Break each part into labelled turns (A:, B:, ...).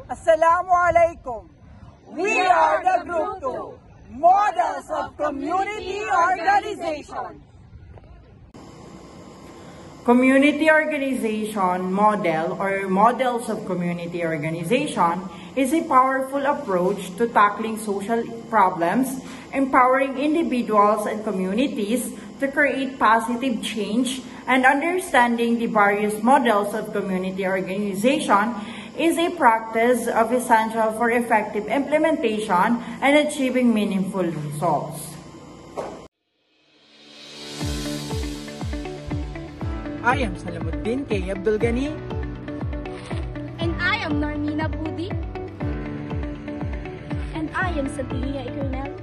A: Assalamu alaikum. We are the Group 2, Models of Community Organization.
B: Community organization model or models of community organization is a powerful approach to tackling social problems, empowering individuals and communities to create positive change, and understanding the various models of community organization is a practice of essential for effective implementation and achieving meaningful results.
A: I am Salamuddin K. Abdul Ghani.
C: And I am Normina Budi.
D: And I am Santilia Ikernel.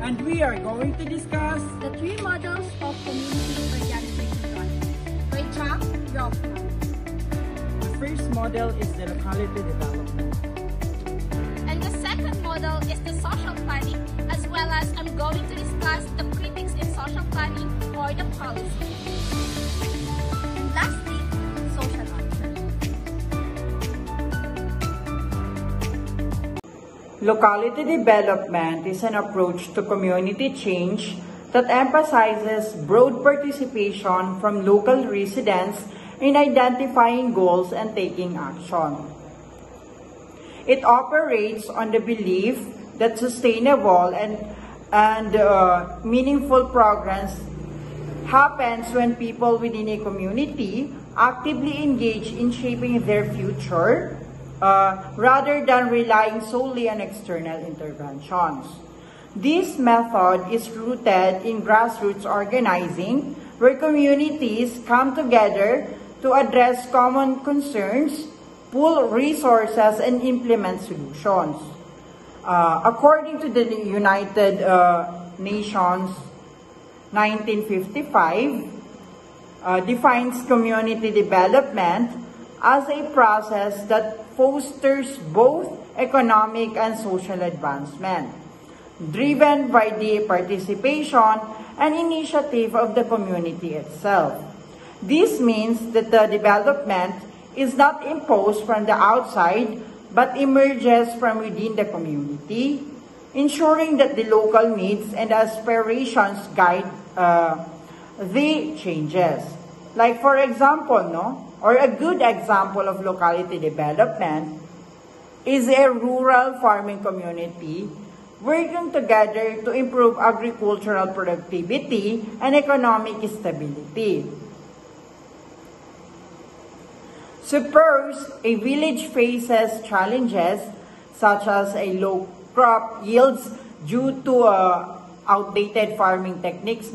A: And we are going to discuss
C: the 3 models of community organization. Great job, your
A: The first model is the locality development.
C: And the second model is the social planning, as well as I'm going to discuss the critics in social planning or the policy. And lastly, social action.
B: Locality development is an approach to community change that emphasizes broad participation from local residents in identifying goals and taking action. It operates on the belief that sustainable and meaningful progress happens when people within a community actively engage in shaping their future rather than relying solely on external interventions. This method is rooted in grassroots organizing, where communities come together to address common concerns, pool resources, and implement solutions. According to the United Nations 1955, defines community development as a process that fosters both economic and social advancement, driven by the participation and initiative of the community itself. This means that the development is not imposed from the outside, but emerges from within the community, ensuring that the local needs and aspirations guide the changes. Like for example, or a good example of locality development is a rural farming community working together to improve agricultural productivity and economic stability. Suppose a village faces challenges such as a low crop yields due to outdated farming techniques,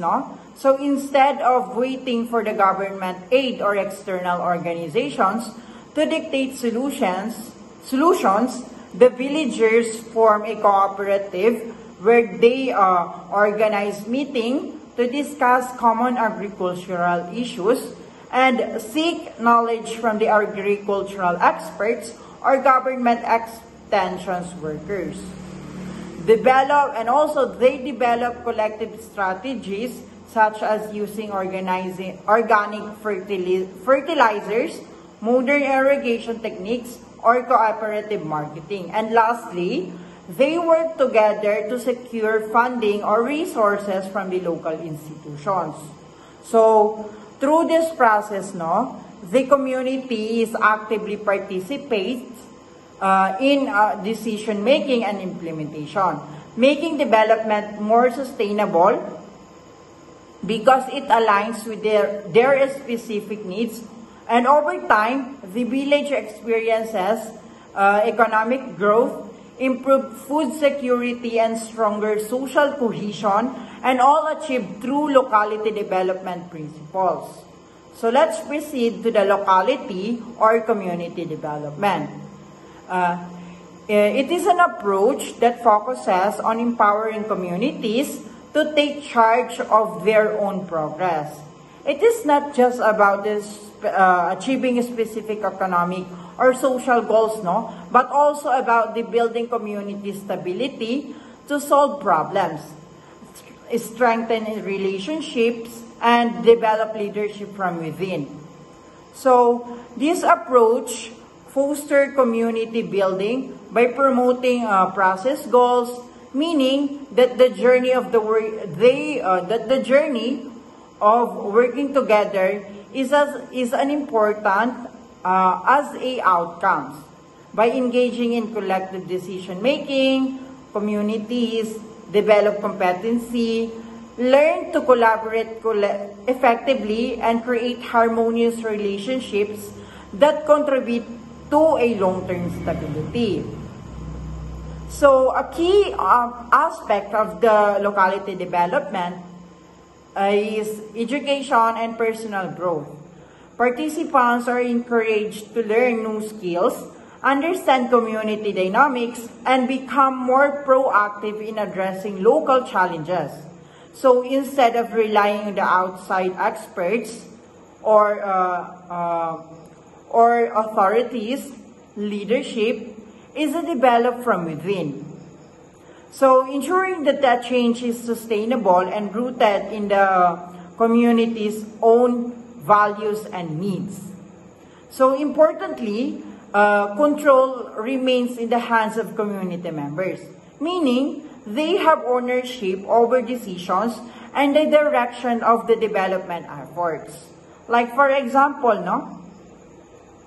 B: So instead of waiting for the government aid or external organizations to dictate solutions, the villagers form a cooperative where they organize meetings to discuss common agricultural issues and seek knowledge from the agricultural experts or government extensions workers. They develop collective strategies such as using organic fertilizers, modern irrigation techniques, or cooperative marketing. And lastly, they work together to secure funding or resources from the local institutions. So, through this process, the community is actively participates in decision-making and implementation, making development more sustainable because it aligns with their specific needs. And over time, the village experiences economic growth, improved food security, and stronger social cohesion, and all achieved through locality development principles. So let's proceed to the locality or community development. It is an approach that focuses on empowering communities to take charge of their own progress. It is not just about achieving specific economic or social goals, but also about the building community stability to solve problems, strengthen relationships, and develop leadership from within. So, this approach foster community building by promoting process goals, meaning that the journey of working together is an important as a outcomes. By engaging in collective decision making, communities develop competency, learn to collaborate effectively, and create harmonious relationships that contribute to a long-term stability. So a key aspect of the locality development is education and personal growth. Participants are encouraged to learn new skills, understand community dynamics, and become more proactive in addressing local challenges. So instead of relying on the outside experts or authorities, leadership is developed from within. So ensuring that that change is sustainable and rooted in the community's own values and needs. So importantly, control remains in the hands of community members, meaning they have ownership over decisions and the direction of the development efforts. Like for example,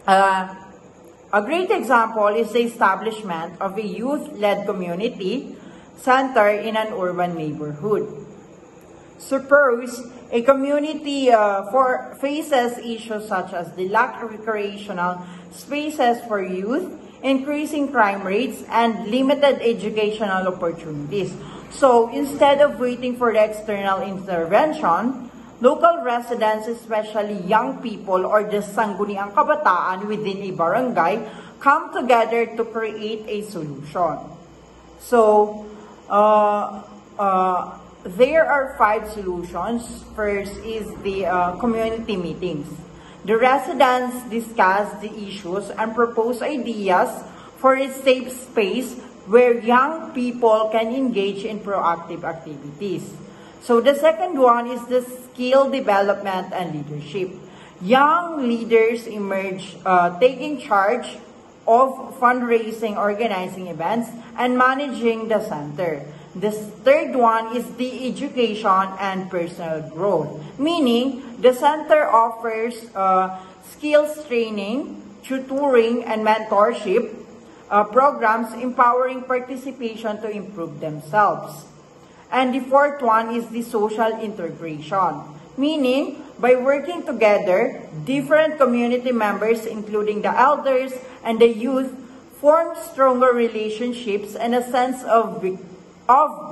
B: a great example is the establishment of a youth-led community center in an urban neighborhood. Suppose a community faces issues such as the lack of recreational spaces for youth, increasing crime rates, and limited educational opportunities. So instead of waiting for the external intervention, local residents, especially young people or the sangguniang kabataan within a barangay, come together to create a solution. So, there are 5 solutions. First is the community meetings. The residents discuss the issues and propose ideas for a safe space where young people can engage in proactive activities. So the second one is the skill development and leadership. Young leaders emerge taking charge of fundraising, organizing events, and managing the center. The third one is the education and personal growth, meaning the center offers skills training, tutoring, and mentorship programs empowering participation to improve themselves. And the fourth one is the social integration, meaning by working together, different community members, including the elders and the youth, form stronger relationships and a sense of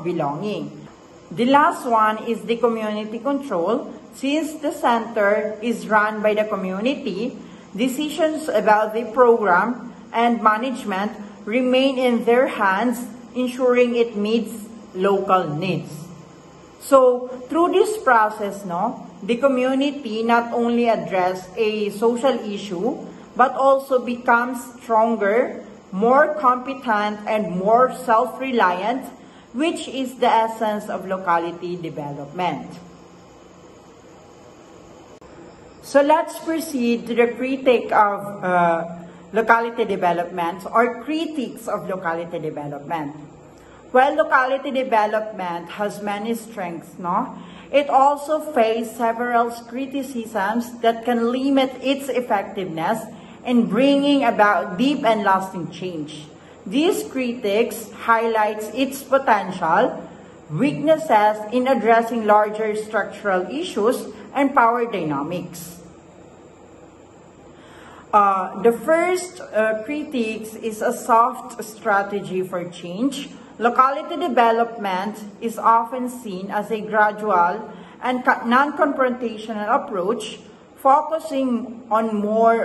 B: belonging. The last one is the community control. Since the center is run by the community, decisions about the program and management remain in their hands, ensuring it meets local needs. So, through this process, the community not only address a social issue, but also becomes stronger, more competent, and more self-reliant, which is the essence of locality development. So let's proceed to the critique of locality development or critiques of locality development. Well, locality development has many strengths, It also faces several criticisms that can limit its effectiveness in bringing about deep and lasting change. These critics highlights its potential, weaknesses in addressing larger structural issues, and power dynamics. The first critique is a soft strategy for change. Locality development is often seen as a gradual and non-confrontational approach, focusing on more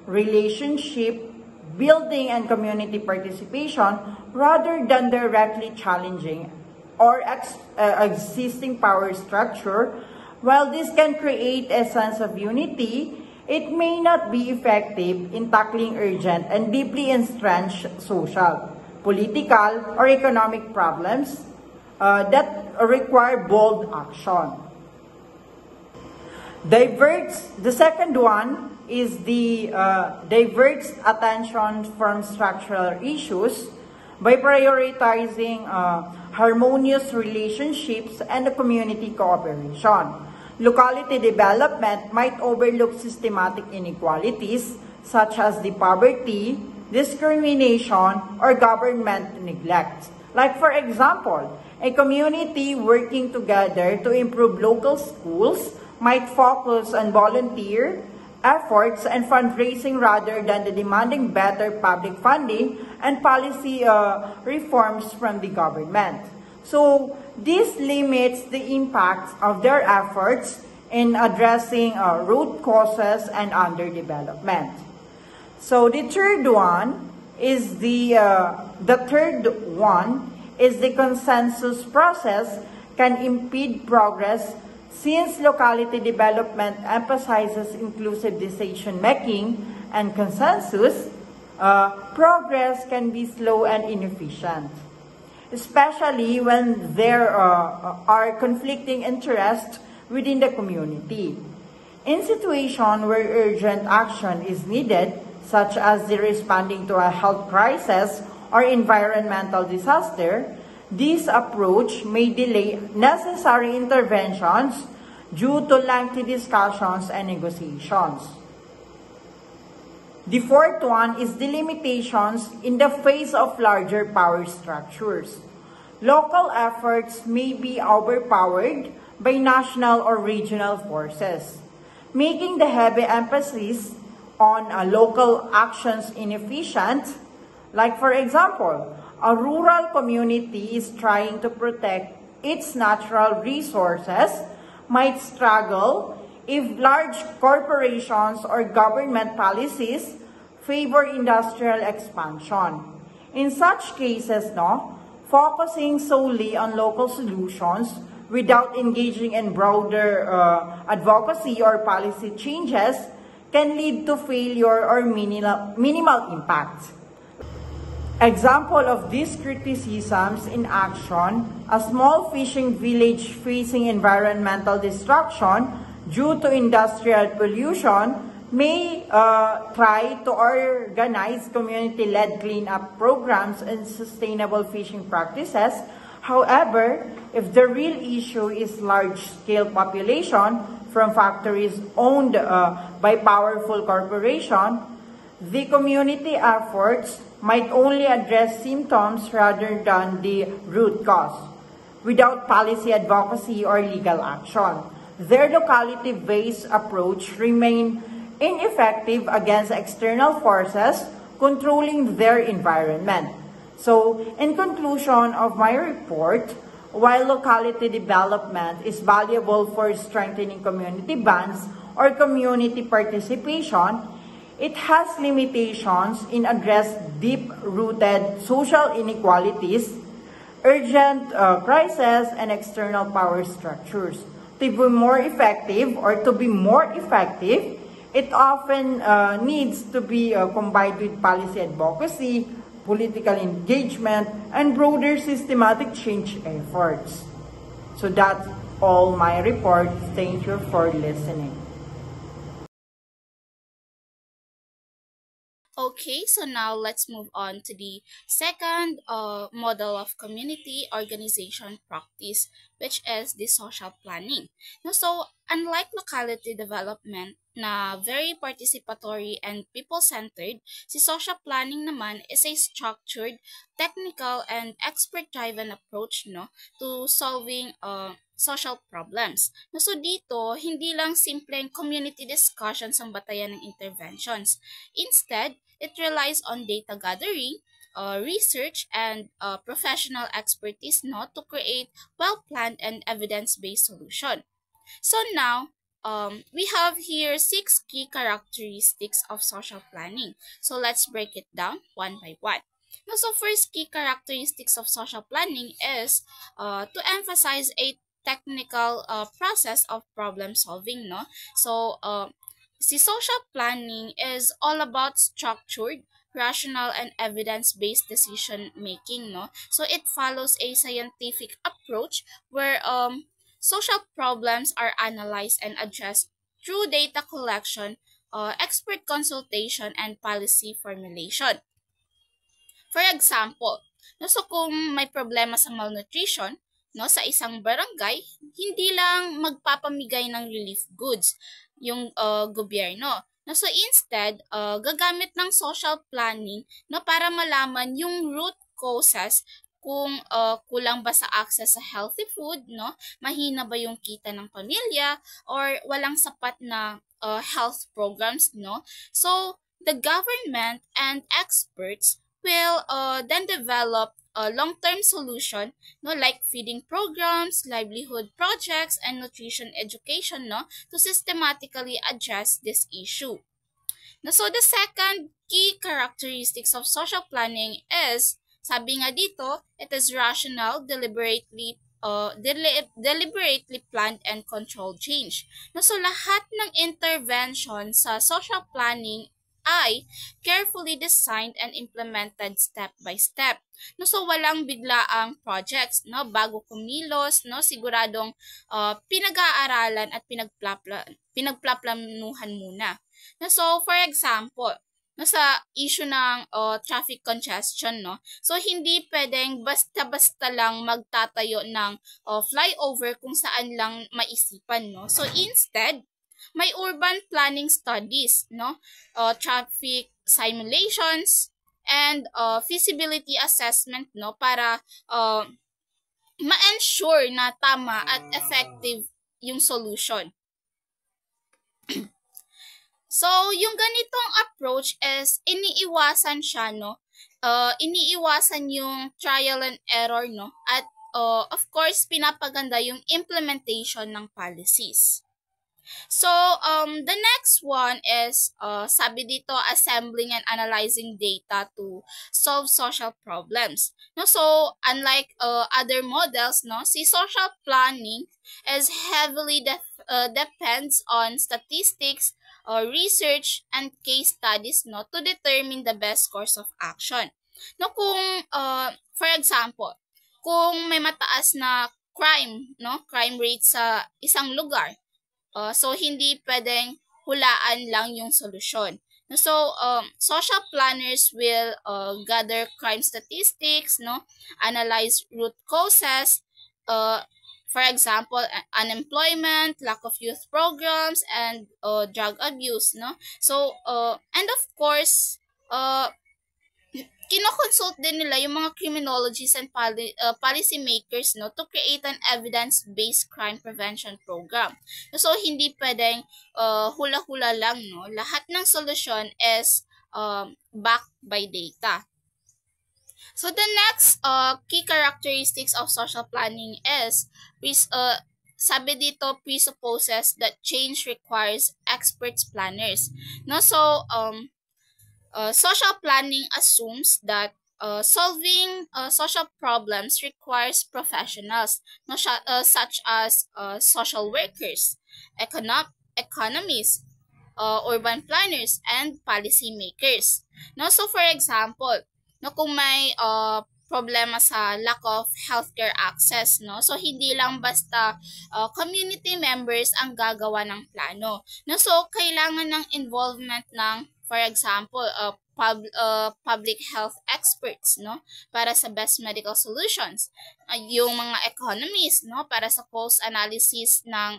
B: relationship building and community participation rather than directly challenging or existing power structure. While this can create a sense of unity, it may not be effective in tackling urgent and deeply entrenched social, political, or economic problems that require bold action. The second one is the diverts attention from structural issues by prioritizing harmonious relationships and community cooperation. Locality development might overlook systematic inequalities such as the poverty, discrimination, or government neglect. Like for example, a community working together to improve local schools might focus on volunteer efforts and fundraising rather than the demanding better public funding and policy reforms from the government. So this limits the impact of their efforts in addressing root causes and underdevelopment. So the third one is the consensus process can impede progress since locality development emphasizes inclusive decision making and consensus. Progress can be slow and inefficient, especially when there are conflicting interests within the community. In situations where urgent action is needed, such as the responding to a health crisis or environmental disaster, this approach may delay necessary interventions due to lengthy discussions and negotiations. The fourth one is the limitations in the face of larger power structures. Local efforts may be overpowered by national or regional forces, making the heavy emphasis on local actions inefficient. Like for example, a rural community is trying to protect its natural resources might struggle if large corporations or government policies favor industrial expansion. In such cases, focusing solely on local solutions without engaging in broader advocacy or policy changes can lead to failure or minimal impact. Example of these criticisms in action: a small fishing village facing environmental destruction due to industrial pollution may try to organize community-led cleanup programs and sustainable fishing practices. However, if the real issue is large-scale population from factories owned by powerful corporations, the community efforts might only address symptoms rather than the root cause, without policy advocacy or legal action. Their locality-based approach remains ineffective against external forces controlling their environment. So, in conclusion of my report, while locality development is valuable for strengthening community bonds or community participation, it has limitations in address deep-rooted social inequalities, urgent crises, and external power structures. To be more effective, it often needs to be combined with policy advocacy, political engagement, and broader systematic change efforts. So that's all my report. Thank you for listening.
C: Okay, so now let's move on to the second model of community organization practice, which is the social planning. Now, so unlike locality development na very participatory and people-centered, si social planning naman is a structured, technical, and expert-driven approach to solving social problems. No, so dito, hindi lang simpleng community discussions ang batayan ng interventions. Instead, it relies on data gathering, research, and professional expertise to create well-planned and evidence-based solution. So now, we have here 6 key characteristics of social planning. So let's break it down one by one. Now, so first key characteristics of social planning is to emphasize a technical process of problem solving. So si social planning is all about structured, rational, and evidence-based decision making. So it follows a scientific approach where social problems are analyzed and addressed through data collection, expert consultation and policy formulation. For example, no, so kung may problema sa malnutrition, no, sa isang barangay, hindi lang magpapamigay ng relief goods yung gobyerno. No, so instead, gagamit ng social planning, no, para malaman yung root causes kung kulang ba sa access sa healthy food, no, mahina ba yung kita ng pamilya, or walang sapat na health programs, no. So the government and experts will then develop a long-term solution, no, like feeding programs, livelihood projects, and nutrition education, no, to systematically address this issue. Now, so the second key characteristics of social planning is, sabi nga dito, it is rational, deliberately planned and controlled change. No, so lahat ng intervention sa social planning ay carefully designed and implemented step by step. No, so walang biglaang projects, no, bago kumilos, no, siguradong pinag-aaralan at pinagplaplanuhan muna. No, so for example, no, sa issue ng traffic congestion, no, so hindi pwedeng basta-basta lang magtatayo ng flyover kung saan lang maisipan, no. So instead, may urban planning studies, no, traffic simulations, and feasibility assessment, no, para ma-ensure na tama at effective yung solution. So, yung ganitong approach is iniiwasan siya, no? Iniiwasan yung trial and error, no? At of course, pinapaganda yung implementation ng policies. So, the next one is, sabi dito, assembling and analyzing data to solve social problems. No, so, unlike other models, no, si social planning is heavily depends on statistics, research, and case studies, no, to determine the best course of action. No, kung, for example, kung may mataas na crime, no, crime rate sa isang lugar, so hindi pwedeng hulaan lang yung solusyon. So, social planners will gather crime statistics, no, analyze root causes, for example, unemployment, lack of youth programs, and drug abuse, no. So, and of course, kinoconsult din nila yung mga criminologists and policy makers, no, to create an evidence-based crime prevention program. So, hindi pwedeng hula-hula lang, no. Lahat ng solusyon is backed by data. So, the next key characteristics of social planning is, sabi dito, presupposes that change requires experts planners. No, so, social planning assumes that solving social problems requires professionals, no, such as social workers, economists, urban planners, and policy makers. No, so for example, no, kung may problema sa lack of healthcare access, no, so hindi lang basta community members ang gagawa ng plano. No, so kailangan ng involvement ng, for example, public health experts, no, para sa best medical solutions, yung mga economists, no, para sa cost analysis ng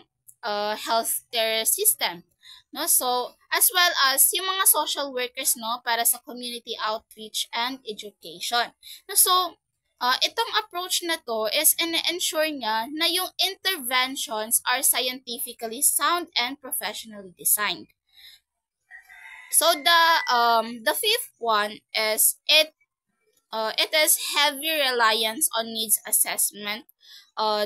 C: healthcare system, no, so as well as yung mga social workers, no, para sa community outreach and education. No, so itong approach na to is ensure niya na yung interventions are scientifically sound and professionally designed. So the fifth one is it is heavy reliance on needs assessment,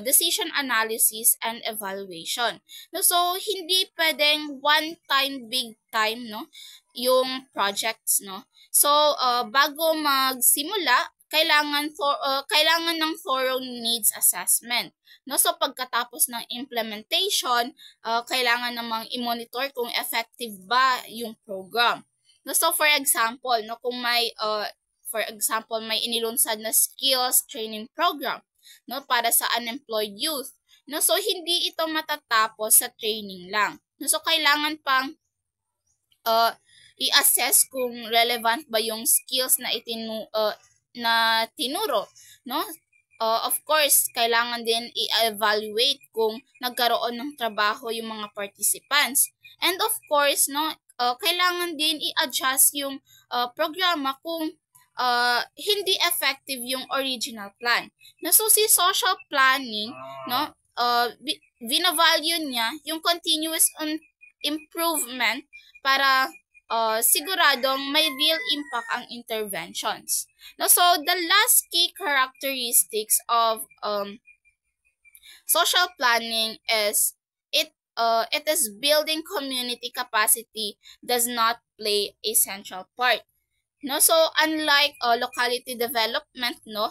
C: decision analysis, and evaluation. No, so hindi pwedeng one time big time, no, yung projects, no. So bago magsimula, kailangan ng thorough needs assessment. No, so pagkatapos ng implementation, kailangan namang i-monitor kung effective ba yung program. No, so for example, no, kung may may inilunsad na skills training program, no, para sa unemployed youth, no, so hindi ito matatapos sa training lang. No, so kailangan pang i-assess kung relevant ba yung skills na tinuro, no? Of course, kailangan din i-evaluate kung nagkaroon ng trabaho yung mga participants. And of course, no, kailangan din i-adjust yung programa kung hindi effective yung original plan. No, so si social planning, no, binavalue niya yung continuous improvement para siguradong may real impact ang interventions. No, so the last key characteristics of social planning is it is building community capacity does not play a central part. No, so unlike locality development, no,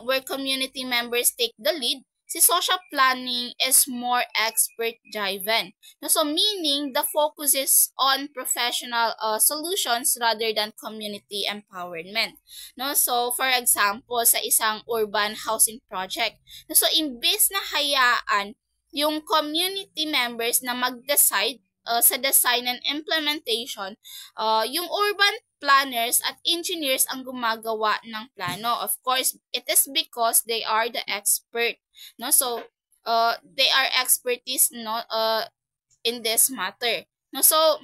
C: where community members take the lead, si social planning is more expert driven. No, so meaning the focus is on professional solutions rather than community empowerment. No, so for example, sa isang urban housing project, no, so imbes na hayaan yung community members na mag-decide sa design and implementation, yung urban planners at engineers ang gumagawa ng plano. Of course, it is because they are the expert, no? So they are expertise, no, in this matter, no? So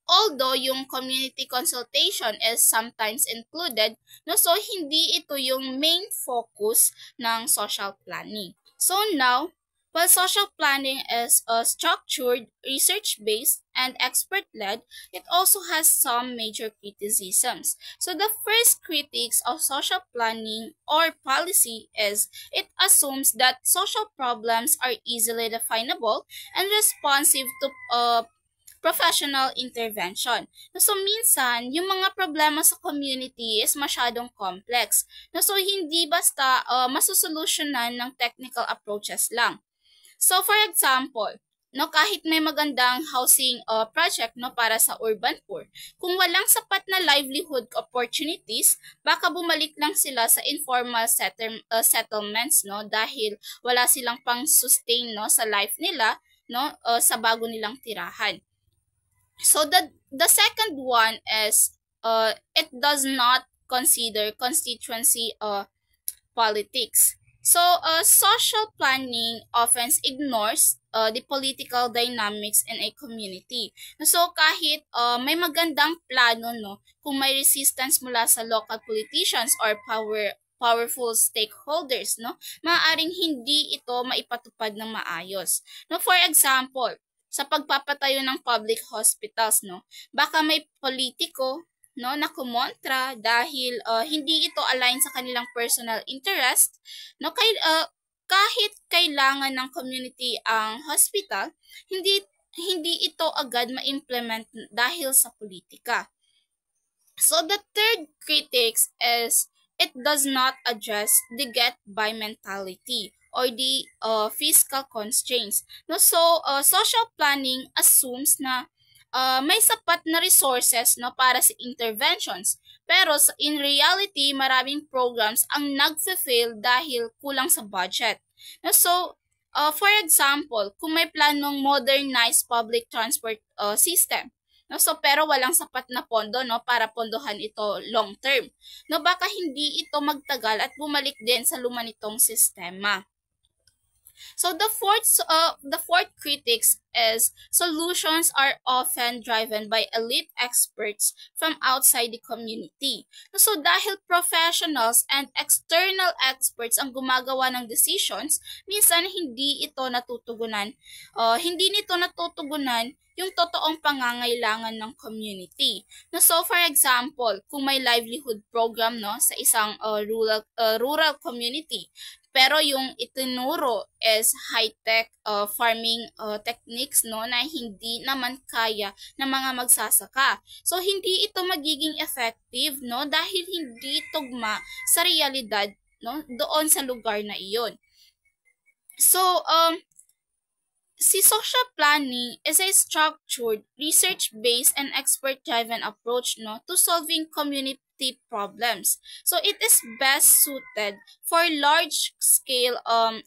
C: although yung community consultation is sometimes included, no, so hindi ito yung main focus ng social planning. So now, while social planning is structured, research-based, and expert-led, it also has some major criticisms. So the first critiques of social planning or policy is it assumes that social problems are easily definable and responsive to professional intervention. So minsan, yung mga problema sa community is masyadong complex. So hindi basta masusolusyonan ng technical approaches lang. So for example, no, kahit may magandang housing project, no, para sa urban poor, kung walang sapat na livelihood opportunities, baka bumalik lang sila sa informal settlements, no, dahil wala silang pang-sustain, no, sa life nila, no, sa bago nilang tirahan. So the second one is it does not consider constituency politics. So, social planning often ignores the political dynamics in a community. So, kahit may magandang plano, no, kung may resistance mula sa local politicians or powerful stakeholders, no, maaaring hindi ito maipatupad ng maayos. No, for example, sa pagpapatayo ng public hospitals, no, baka may politiko, no, na kumontra dahil hindi ito align sa kanilang personal interest, no, kahit kailangan ng community ang hospital, hindi ito agad ma-implement dahil sa politika. So the third critics is it does not address the get by mentality or the fiscal constraints. No, so social planning assumes na may sapat na resources, no, para sa interventions. Pero in reality, maraming programs ang nagfe-fail dahil kulang sa budget. No, so, for example, kung may planong modernize public transport system, no, so pero walang sapat na pondo, no, para pondohan ito long term, no, baka hindi ito magtagal at bumalik din sa luma nitong sistema. So the fourth critics is solutions are often driven by elite experts from outside the community. So dahil professionals and external experts ang gumagawa ng decisions, minsan hindi nito natutugunan yung totoong pangangailangan ng community. No, so for example, kung may livelihood program, no, sa isang rural community, pero yung itinuro is high-tech farming techniques, no, na hindi naman kaya ng mga magsasaka. So hindi ito magiging effective, no, dahil hindi tugma sa realidad, no, doon sa lugar na iyon. So See, social planning is a structured, research-based, and expert-driven approach to solving community problems. So it is best suited for large-scale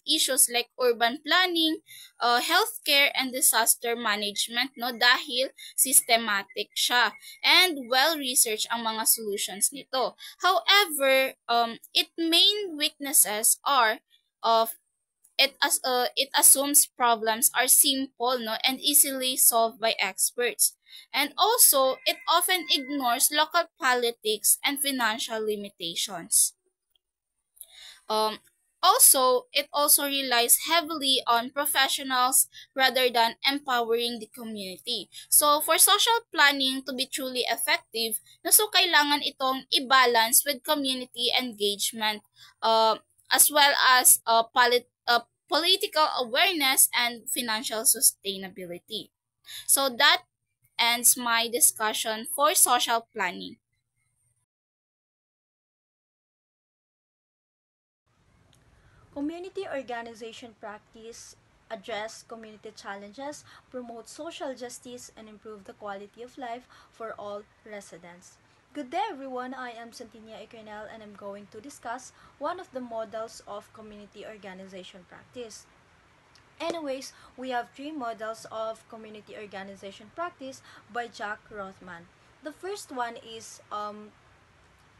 C: issues like urban planning, healthcare, and disaster management dahil systematic siya and well-researched ang mga solutions nito. However, its main weaknesses are of it assumes problems are simple and easily solved by experts. And also, it often ignores local politics and financial limitations. Um, it also relies heavily on professionals rather than empowering the community. So, for social planning to be truly effective, kailangan itong i-balance with community engagement, as well as political awareness and financial sustainability. So, that ends my discussion for social planning.
D: Community organization practice address community challenges, promote social justice, and improve the quality of life for all residents. Good day everyone, I am Santinia Ikernel and I'm going to discuss one of the models of community organization practice. Anyways, we have three models of community organization practice by Jack Rothman. The first one is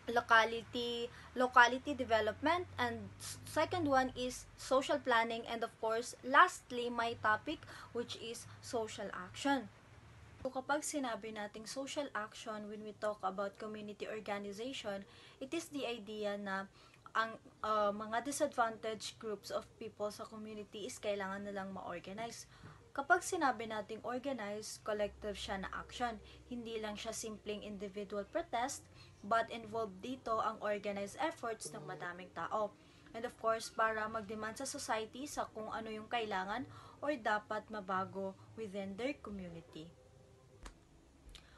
D: locality development, and second one is social planning, and of course lastly my topic, which is social action. So kapag sinabi nating social action, when we talk about community organization, it is the idea na ang mga disadvantaged groups of people sa community is kailangan nilang ma-organize. Kapag sinabi nating organize, collective siya na action. Hindi lang siya simpleng individual protest, but involved dito ang organized efforts ng madaming tao. And of course, para mag-demand sa society sa kung ano yung kailangan or dapat mabago within their community.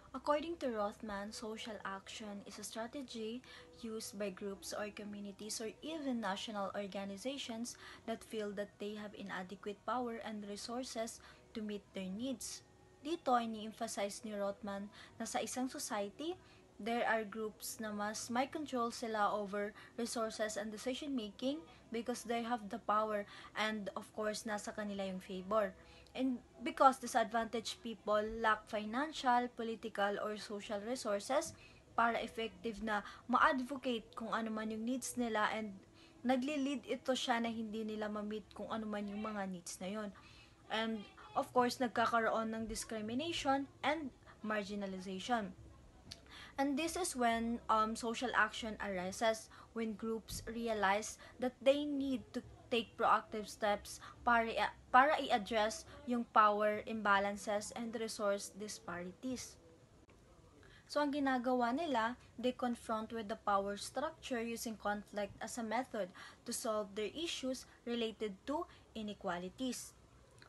D: According to Rothman, social action is a strategy used by groups or communities or even national organizations that feel that they have inadequate power and resources to meet their needs. Dito, ini-emphasize ni Rothman na sa isang society, there are groups na mas may control sila over resources and decision making because they have the power and of course nasa kanila yung favor. And because disadvantaged people lack financial, political, or social resources para effective na ma-advocate kung ano man yung needs nila, and nagli-lead ito siya na hindi nila ma-meet kung ano man yung mga needs na yun. And of course, nagkakaroon ng discrimination and marginalization. And this is when social action arises, when groups realize that they need to take proactive steps para i-address yung power imbalances and resource disparities. So, ang ginagawa nila, they confront with the power structure using conflict as a method to solve their issues related to inequalities.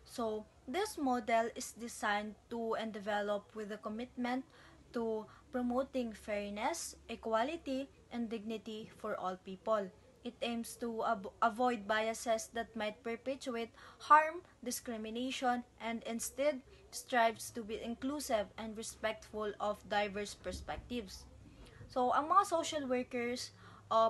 D: So, this model is designed to and developed with a commitment to promoting fairness, equality, and dignity for all people. It aims to avoid biases that might perpetuate harm, discrimination, and instead strives to be inclusive and respectful of diverse perspectives. So, ang mga social workers,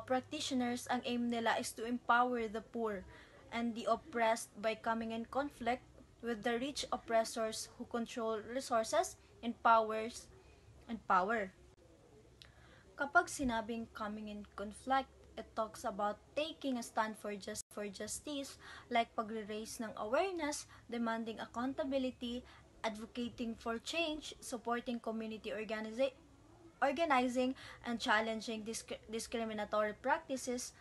D: practitioners, ang aim nila is to empower the poor and the oppressed by coming in conflict with the rich oppressors who control resources and power. Kapag sinabing coming in conflict, it talks about taking a stand for justice, like pagre-raise ng awareness, demanding accountability, advocating for change, supporting community organizing, and challenging discriminatory practices,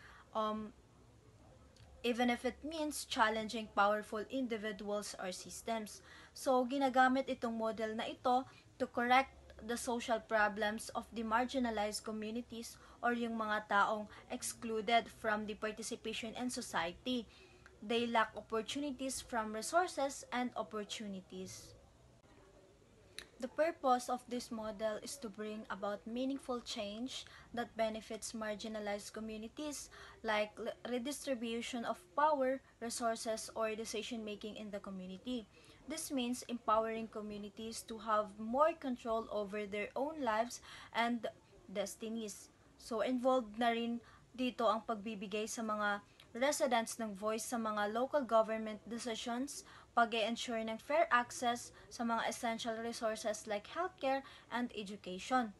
D: even if it means challenging powerful individuals or systems. So, ginagamit itong model na ito to correct the social problems of the marginalized communities or yung mga taong excluded from the participation in society. They lack opportunities from resources and opportunities. The purpose of this model is to bring about meaningful change that benefits marginalized communities, like redistribution of power, resources, or decision-making in the community. This means empowering communities to have more control over their own lives and destinies. So, involved na rin dito ang pagbibigay sa mga residents ng voice sa mga local government decisions, pag-e-ensure ng fair access sa mga essential resources like healthcare and education.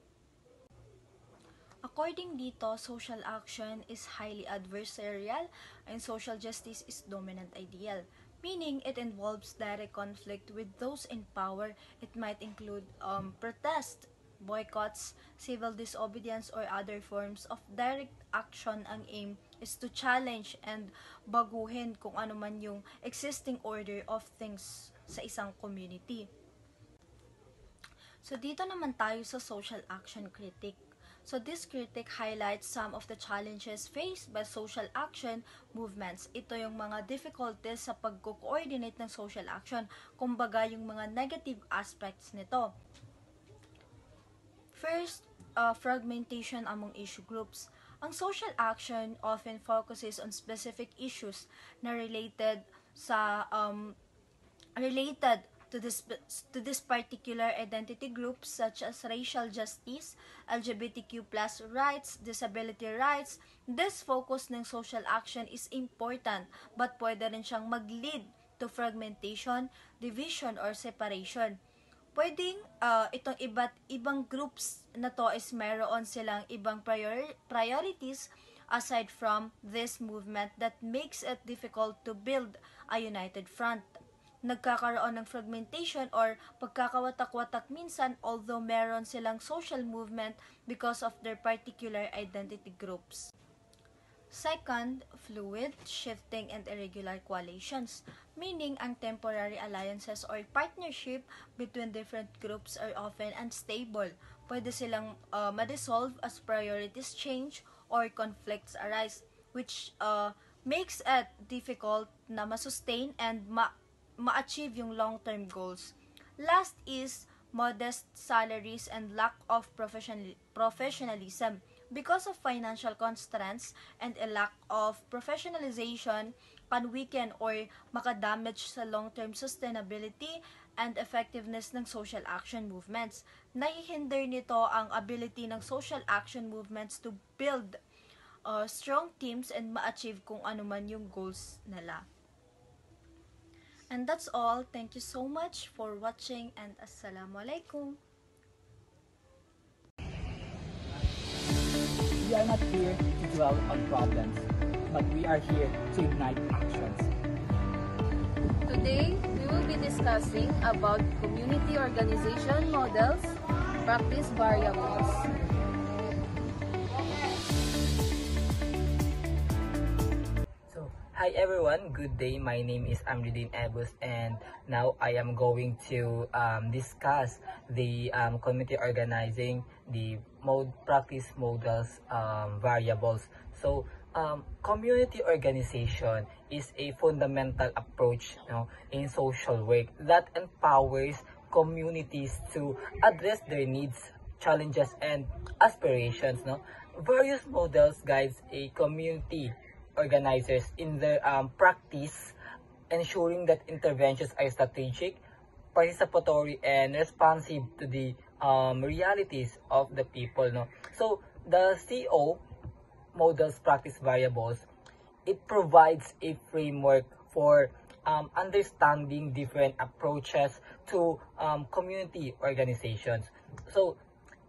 D: According dito, social action is highly adversarial and social justice is dominant ideal, meaning it involves direct conflict with those in power. It might include protest, boycotts, civil disobedience, or other forms of direct action. Ang aim is to challenge and baguhin kung ano man yung existing order of things sa isang community. So, dito naman tayo sa social action critic. So, this critic highlights some of the challenges faced by social action movements. Ito yung mga difficulties sa pag-coordinate ng social action, kumbaga yung mga negative aspects nito. First, fragmentation among issue groups. Ang social action often focuses on specific issues na related to this particular identity group, such as racial justice, LGBTQ+ rights, disability rights. This focus ng social action is important, but pwede rin siyang mag-lead to fragmentation, division, or separation. Pwedeng itong iba't ibang groups na to is mayroon silang ibang priorities aside from this movement that makes it difficult to build a united front. Nagkakaroon ng fragmentation or pagkakawatak-watak minsan, although meron silang social movement because of their particular identity groups. Second, fluid, shifting, and irregular coalitions, meaning ang temporary alliances or partnership between different groups are often unstable. Pwede silang ma-dissolve as priorities change or conflicts arise, which makes it difficult na ma-sustain and ma-achieve yung long-term goals. Last is modest salaries and lack of professionalism. Because of financial constraints and a lack of professionalization, can weaken or makadamage sa long-term sustainability and effectiveness ng social action movements. Nahihinder nito ang ability ng social action movements to build strong teams and ma-achieve kung ano man yung goals nila. And that's all. Thank you so much for watching and Assalamualaikum.
E: We are not here to dwell on problems, but we are here to ignite actions.
F: Today, we will be discussing about community organization models, practice variables.
E: Hi everyone, good day. My name is Amridin Ebus and now I am going to discuss the community organizing, the practice models, variables. So community organization is a fundamental approach in social work that empowers communities to address their needs, challenges, and aspirations. Various models guides a community organizers in their practice, ensuring that interventions are strategic, participatory, and responsive to the realities of the people. So the CO models practice variables, it provides a framework for understanding different approaches to community organizations. So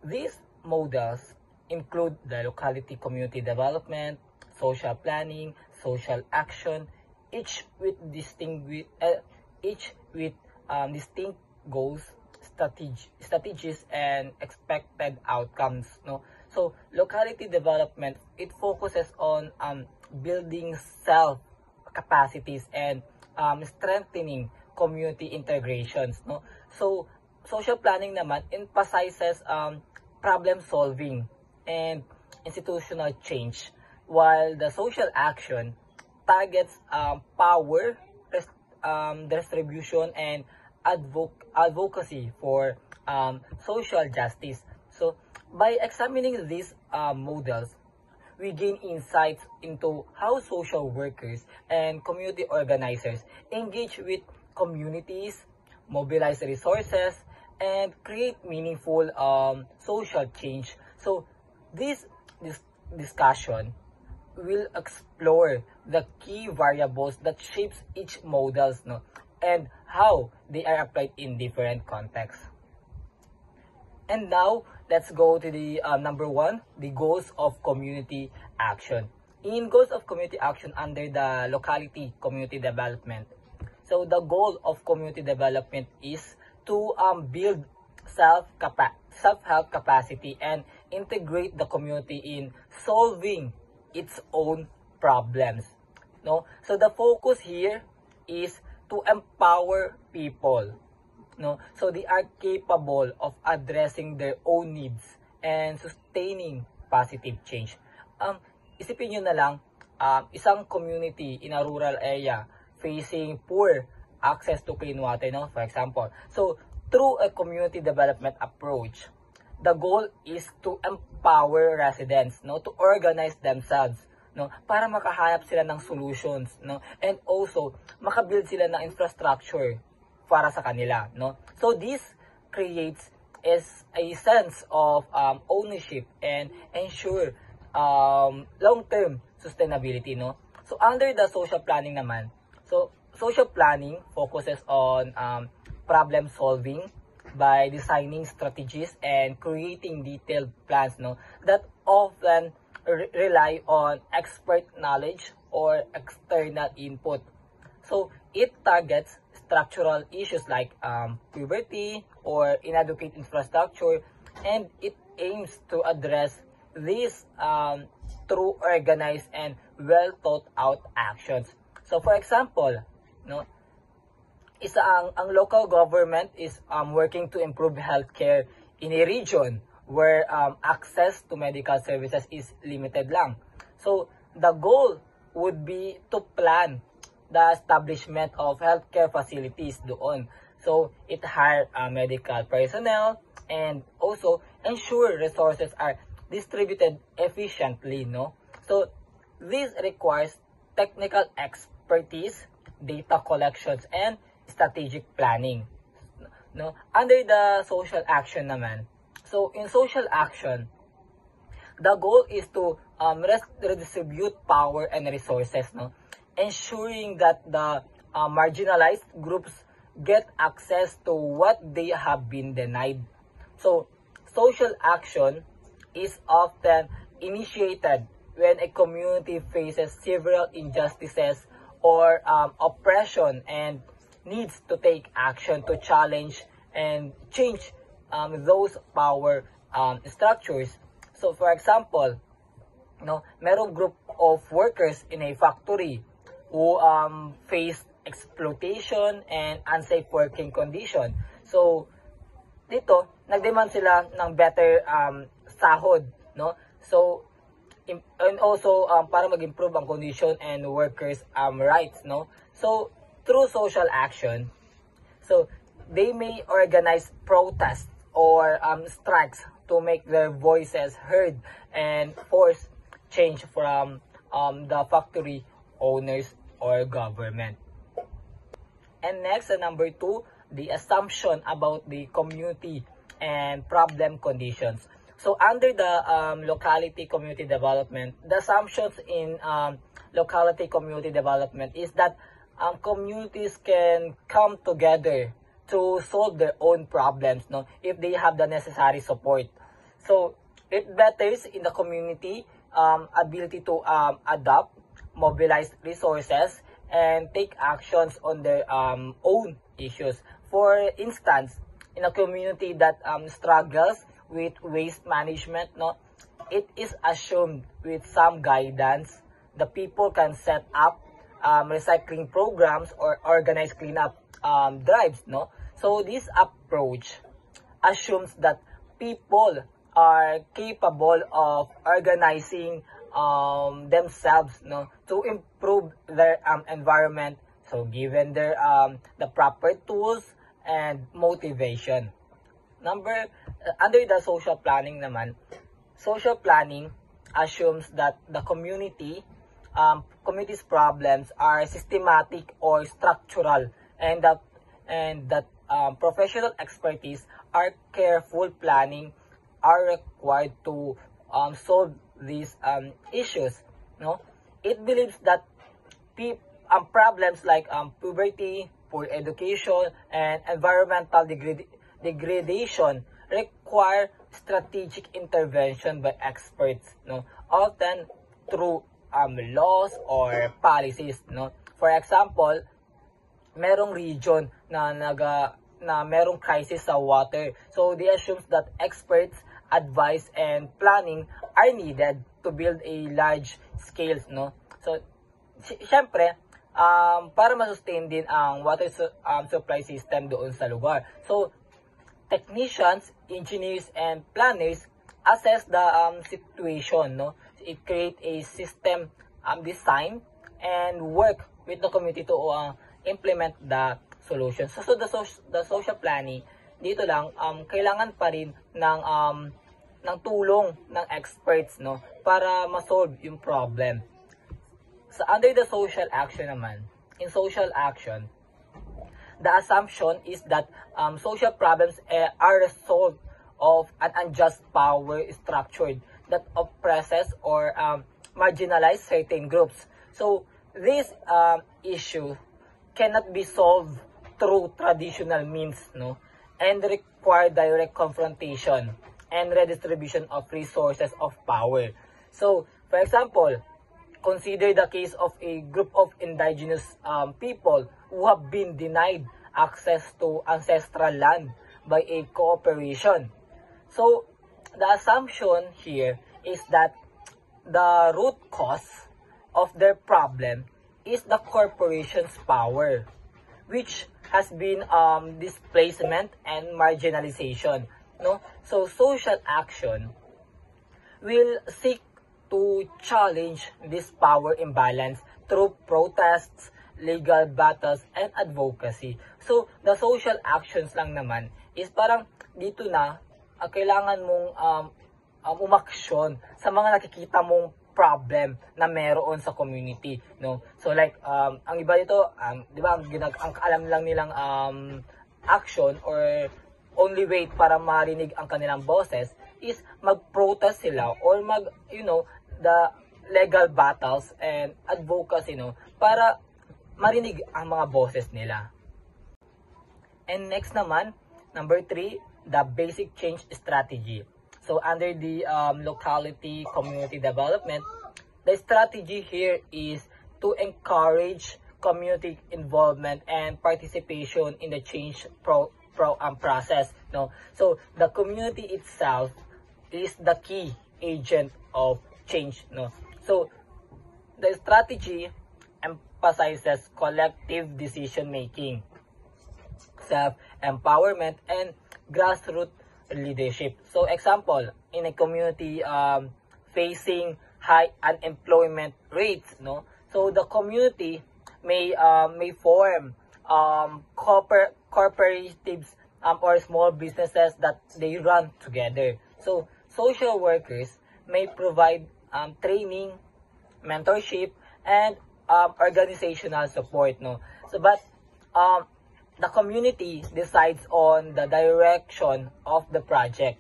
E: these models include the locality community development, social planning, social action, each with distinct goals, strategies, and expected outcomes. So locality development, it focuses on building self capacities and strengthening community integrations. So social planning naman emphasizes problem solving and institutional change, while the social action targets power, distribution, and advocacy for social justice. So by examining these models, we gain insights into how social workers and community organizers engage with communities, mobilize resources, and create meaningful social change. So this discussion will explore the key variables that shapes each models, no, and how they are applied in different contexts. And now, let's go to the number one, the goals of community action. In goals of community action under the locality community development, so the goal of community development is to build self-help capacity and integrate the community in solving its own problems. No, so the focus here is to empower people. No, so they are capable of addressing their own needs and sustaining positive change. Isipin nyo na lang, isang community in a rural area facing poor access to clean water, no, for example. So through a community development approach, the goal is to empower residents, no, to organize themselves, no, para makahanap sila ng solutions, no, and also makabuild sila ng infrastructure para sa kanila, no. So this creates a sense of ownership and ensure long-term sustainability, no. So under the social planning naman, so social planning focuses on problem solving by designing strategies and creating detailed plans, no, that often rely on expert knowledge or external input. So it targets structural issues like poverty or inadequate infrastructure, and it aims to address these through organized and well thought out actions. So for example, no, ang local government is working to improve healthcare in a region where access to medical services is limited lang. So the goal would be to plan the establishment of healthcare facilities doon. So it hire medical personnel and also ensure resources are distributed efficiently, no. So this requires technical expertise, data collections, and strategic planning, no. Under the social action naman, so in social action, the goal is to redistribute power and resources, no, ensuring that the marginalized groups get access to what they have been denied. So social action is often initiated when a community faces several injustices or oppression and needs to take action to challenge and change those power structures. So for example, no, merong group of workers in a factory who face exploitation and unsafe working condition. So dito nagdemand sila ng better sahod, no. So and also para mag-improve ang condition and workers rights, no. So through social action, so they may organize protests or strikes to make their voices heard and force change from the factory owners or government. And next, number two, the assumption about the community and problem conditions. So under the locality community development, the assumptions in locality community development is that communities can come together to solve their own problems, no, if they have the necessary support. So it betters in the community ability to adopt, mobilize resources, and take actions on their own issues. For instance, in a community that struggles with waste management, no, it is assumed with some guidance, the people can set up recycling programs or organize cleanup drives, no. So this approach assumes that people are capable of organizing themselves, no, to improve their environment. So given their the proper tools and motivation. Under the social planning naman, social planning assumes that the community's problems are systematic or structural, and that professional expertise are careful planning are required to solve these issues. No, it believes that problems like poverty, poor education, and environmental degradation require strategic intervention by experts, no, often through laws or policies, no. For example, merong region na merong crisis sa water. So they assume that experts, advice, and planning are needed to build a large scales, no. So syempre, para ma-sustain din ang water supply system doon sa lugar. So technicians, engineers, and planners assess the situation, no. It create a system design and work with the community to implement the solution. So the social planning dito lang kailangan pa rin ng tulong ng experts, no, para ma-solve yung problem. So under the social action naman, in social action, the assumption is that social problems are a result of an unjust power structure that oppresses or marginalizes certain groups. So this issue cannot be solved through traditional means, no, and require direct confrontation and redistribution of resources of power. So, for example, consider the case of a group of indigenous people who have been denied access to ancestral land by a corporation. So, the assumption here is that the root cause of their problem is the corporation's power, which has been displacement and marginalization, no. So social action will seek to challenge this power imbalance through protests, legal battles, and advocacy. So the social actions lang naman is parang dito na kailangan mong umaksyon sa mga nakikita mong problem na meron sa community, no. So like ang iba dito, 'di ba, ang alam lang nilang action or only way para marinig ang kanilang boses is mag-protest sila or the legal battles and advocacy, no, para marinig ang mga boses nila. And next naman, number 3, the basic change strategy. So under the locality community development, the strategy here is to encourage community involvement and participation in the change process, no. So the community itself is the key agent of change, no. So the strategy emphasizes collective decision making, self-empowerment, and grassroots leadership. So example, in a community facing high unemployment rates, no, so the community may form cooperatives or small businesses that they run together. So social workers may provide training, mentorship, and organizational support, no. So but the community decides on the direction of the project.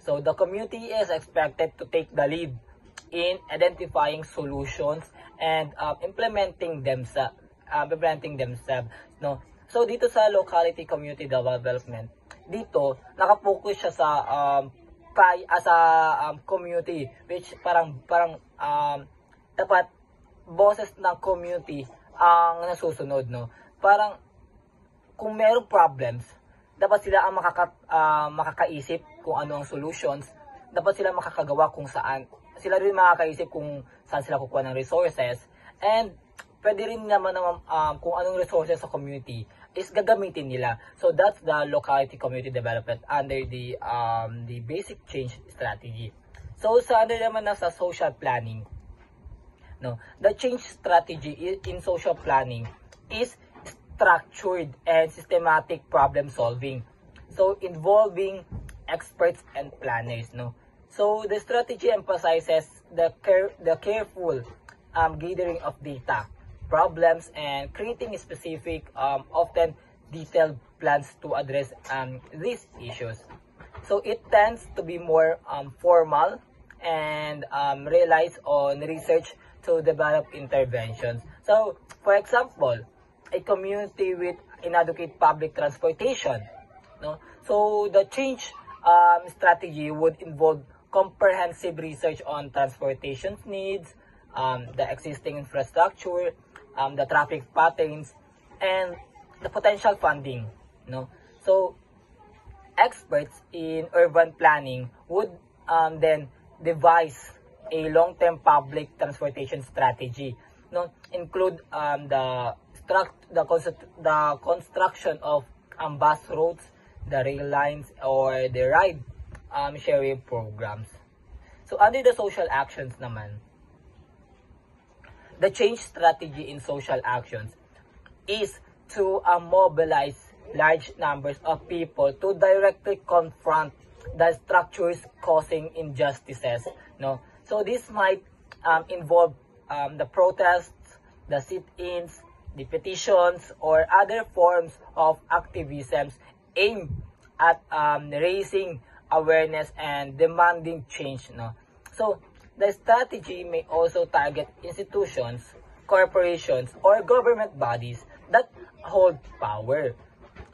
E: So the community is expected to take the lead in identifying solutions and implementing themselves, no. So dito sa locality community development, dito nakapokus siya sa community, which parang dapat boses ng community ang nasusunod, no. Parang kung merong problems, dapat sila ang makakaisip kung ano ang solutions. Dapat sila makakagawa kung saan. Sila rin makakaisip kung saan sila kukuha ng resources. And pwede rin naman kung anong resources sa community is gagamitin nila. So that's the locality community development under the basic change strategy. So sa under naman na sa social planning, no, the change strategy in social planning is structured and systematic problem solving. so involving experts and planners, no. So the strategy emphasizes the careful gathering of data, problems, and creating specific, often detailed plans to address these issues. So it tends to be more formal and relies on research to develop interventions. So, for example, a community with inadequate public transportation, no? So the change strategy would involve comprehensive research on transportation needs, the existing infrastructure, the traffic patterns, and the potential funding, no? So experts in urban planning would then devise a long-term public transportation strategy, no? Include the construction of bus routes, the rail lines, or the ride sharing programs. So under the social actions naman, the change strategy in social actions is to mobilize large numbers of people to directly confront the structures causing injustices, no? So this might involve the protests, the sit-ins, the petitions, or other forms of activism aimed at raising awareness and demanding change, no? So the strategy may also target institutions, corporations, or government bodies that hold power.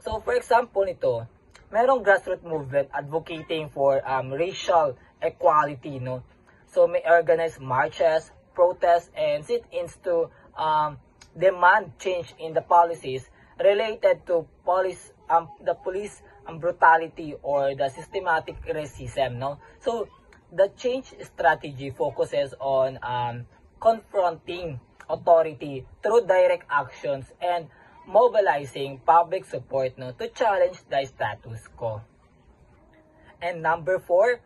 E: So for example nito, merong grassroots movement advocating for racial equality, no? So may organize marches, protests, and sit-ins to demand change in the policies related to the police brutality or the systematic racism, no? So the change strategy focuses on confronting authority through direct actions and mobilizing public support, no, to challenge the status quo. And number 4,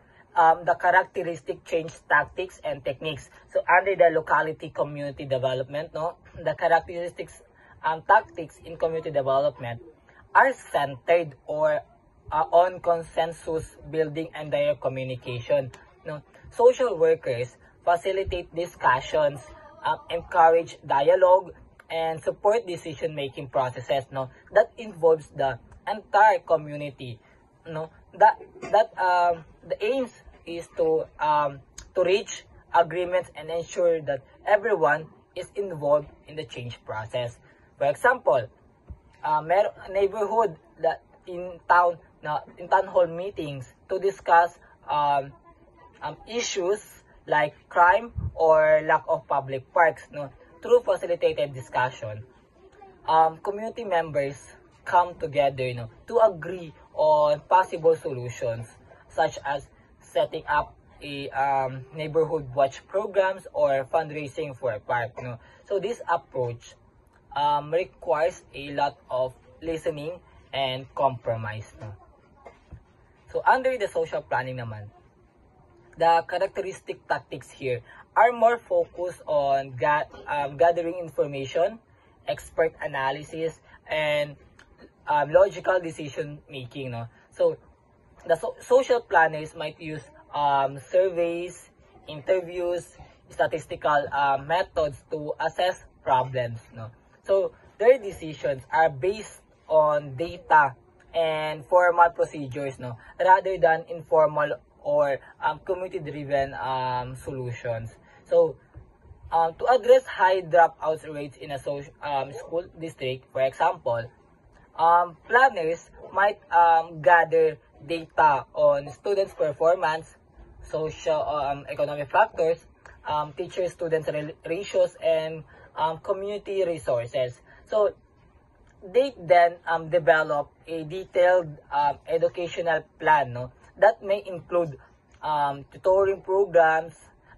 E: the characteristic change tactics and techniques. So under the locality community development, no, the characteristics tactics in community development are centered or on consensus building and direct communication, no. Social workers facilitate discussions, encourage dialogue, and support decision-making processes, no, that involves the entire community, no. The aims is to reach agreements and ensure that everyone is involved in the change process. For example, neighborhood that in town hall meetings to discuss issues like crime or lack of public parks, no. Through facilitated discussion, community members come together, no, to agree on possible solutions, such as setting up a neighborhood watch programs or fundraising for a park, no. So this approach requires a lot of listening and compromise, no. So under the social planning naman, the characteristic tactics here are more focused on gathering information, expert analysis, and logical decision making, no. So the social planners might use surveys, interviews, statistical methods to assess problems, no. So their decisions are based on data and formal procedures, no, rather than informal or community-driven solutions. So to address high dropout rates in a school district, for example, planners might gather data on students' performance, social economic factors, teacher-student ratios, and community resources. So they then develop a detailed educational plan, no, that may include tutoring programs,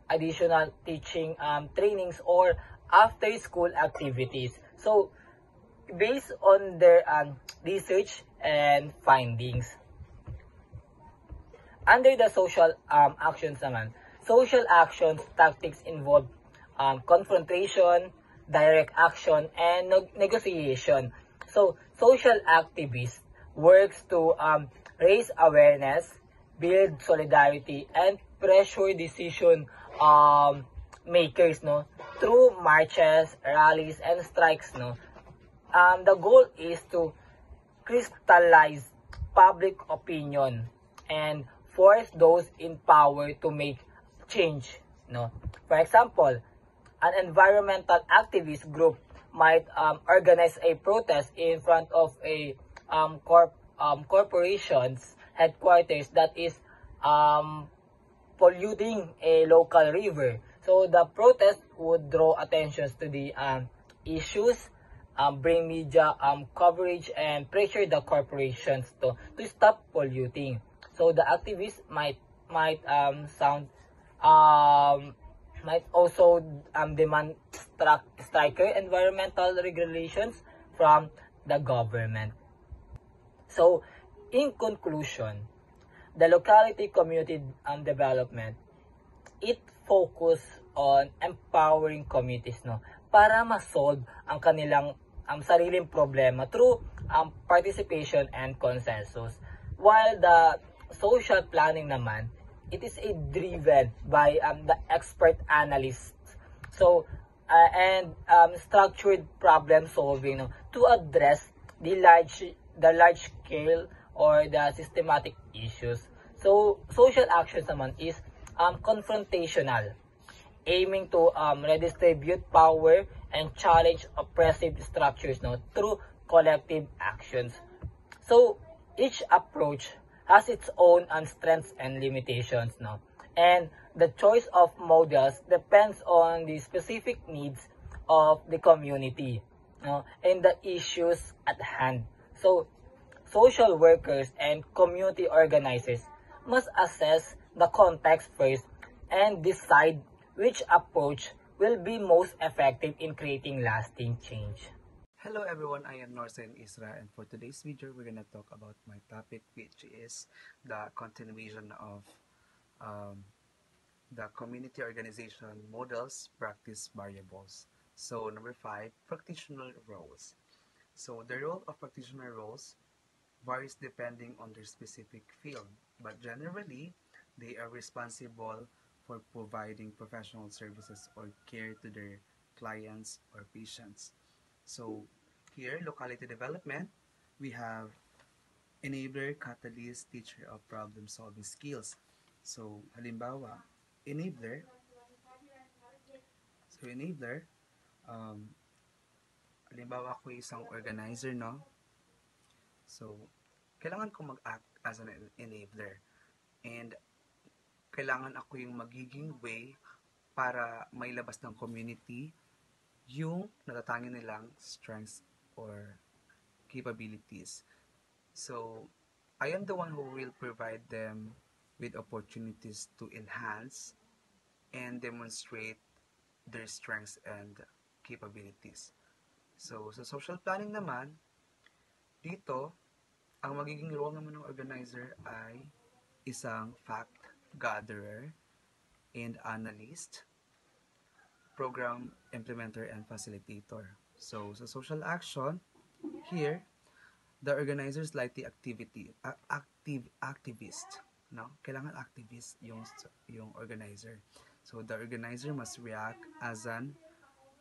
E: additional teaching trainings, or after-school activities. So based on their research and findings. Under the social actions naman, social actions tactics involve confrontation, direct action, and negotiation. So social activists works to raise awareness, build solidarity, and pressure decision makers, no, through marches, rallies, and strikes, no. The goal is to crystallize public opinion and force those in power to make change, no. For example, an environmental activist group might organize a protest in front of a corporation's headquarters that is polluting a local river. So the protest would draw attention to the issues, bring media coverage, and pressure the corporations to stop polluting. So the activists might also demand stricter environmental regulations from the government. So, in conclusion, the locality community development, it focus on empowering communities, no, para ma-solve ang kanilang sariling problema through participation and consensus. While the social planning naman, it is driven by the expert analysts. So, and structured problem solving, no, to address the large scale or the systematic issues. So, social actions naman is confrontational, aiming to redistribute power and challenge oppressive structures, no, through collective actions. So, each approach has its own strengths and limitations, no, and the choice of models depends on the specific needs of the community, no, and the issues at hand. So, social workers and community organizers must assess the context first and decide which approach will be most effective in creating lasting change.
G: Hello everyone, I am Norsen Isra, and for today's video we're gonna talk about my topic, which is the continuation of the community organization models, practice variables. So number 5, practitioner roles. So the role of practitioner roles varies depending on their specific field, but generally they are responsible for providing professional services or care to their clients or patients. So here, locality development, we have enabler, catalyst, teacher of problem-solving skills. So halimbawa, enabler, halimbawa ako isang organizer, no? So, kailangan ko mag-act as an enabler. And kailangan ako yung magiging way para mailabas ng community yung natatangin nilang strengths or capabilities. So, I am the one who will provide them with opportunities to enhance and demonstrate their strengths and capabilities. So, sa social planning naman, dito, ang magiging role naman ng organizer ay isang fact gatherer and analyst, program implementer, and facilitator. So, sa social action, here, the organizer is like the activist, no? Kailangan activist yung organizer. So, the organizer must react as an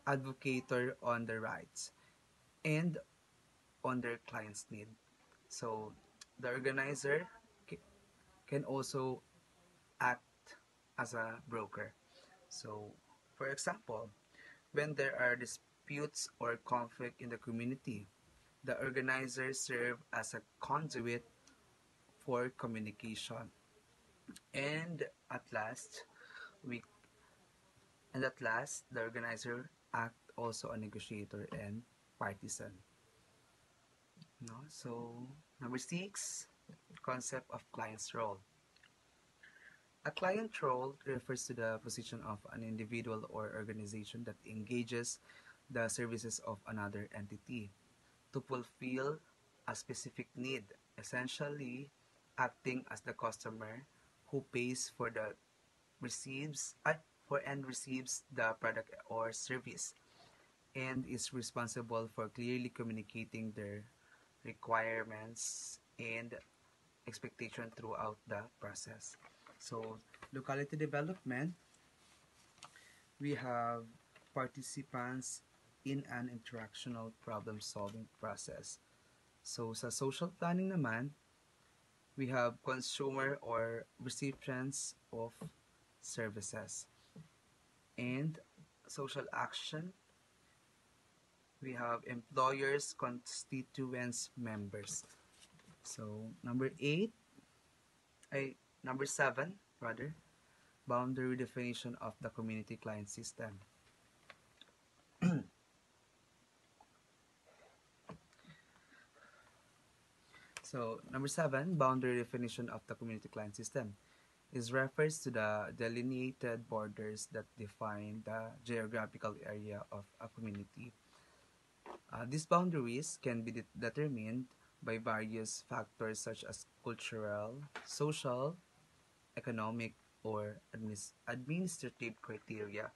G: advocator on the rights and on their client's need. So, the organizer can also act as a broker. So, for example, when there are disputes or conflict in the community, the organizers serve as a conduit for communication. And at last, the organizer act also a negotiator and partisan. No? So, number 6, concept of client's role. A client role refers to the position of an individual or organization that engages the services of another entity to fulfill a specific need, essentially acting as the customer who pays for the receives the product or service, and is responsible for clearly communicating their requirements and expectation throughout the process. So, locality development, we have participants in an interactional problem-solving process. So, sa social planning naman, we have consumer or recipients of services. And social action, we have employers, constituents, members. So, number 7, rather, boundary definition of the community client system. So, number 7, boundary definition of the community client system is refers to the delineated borders that define the geographical area of a community. These boundaries can be determined by various factors such as cultural, social, economic, or administrative criteria,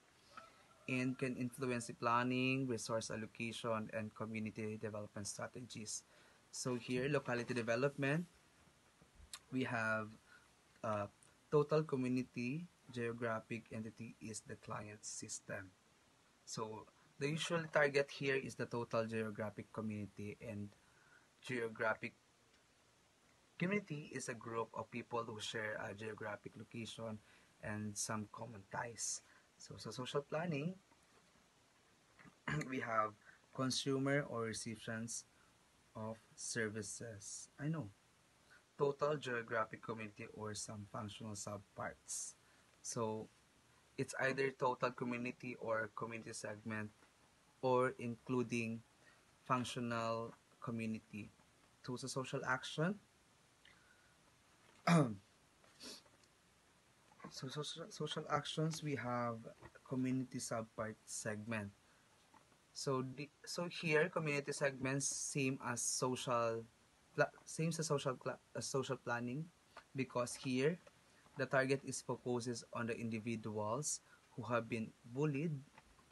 G: and can influence the planning, resource allocation, and community development strategies. So here, locality development, we have total community geographic entity is the client system. So the usual target here is the total geographic community, and geographic community is a group of people who share a geographic location and some common ties. So social planning, we have consumer or recipients of services. Total geographic community or some functional subparts. So it's either total community or community segment, or including functional community. So sa social action, so social actions, we have community subpart segment. So here, community segments same as social planning, because here the target is focuses on the individuals who have been bullied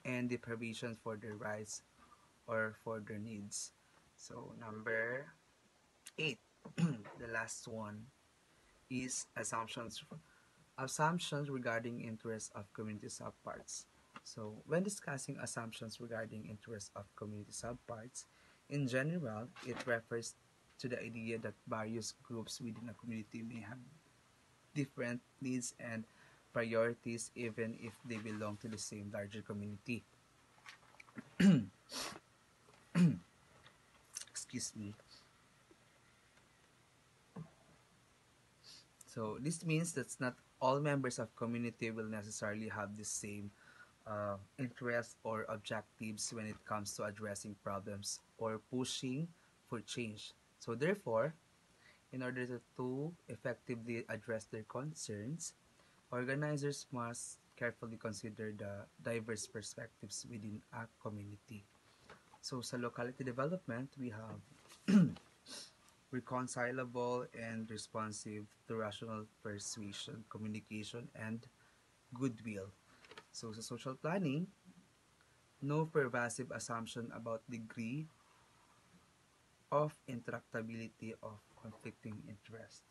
G: and deprivation for their rights or for their needs. So number 8, the last one, is assumptions regarding interests of community subparts. So when discussing assumptions regarding interests of community subparts, in general, it refers to the idea that various groups within a community may have different needs and priorities even if they belong to the same larger community. Excuse me. So this means that not all members of community will necessarily have the same interests or objectives when it comes to addressing problems or pushing for change. So therefore, in order to effectively address their concerns, organizers must carefully consider the diverse perspectives within a community. So sa locality development, we have reconcilable and responsive to rational persuasion, communication, and goodwill. So sa social planning, no pervasive assumption about degree of intractability of conflicting interest.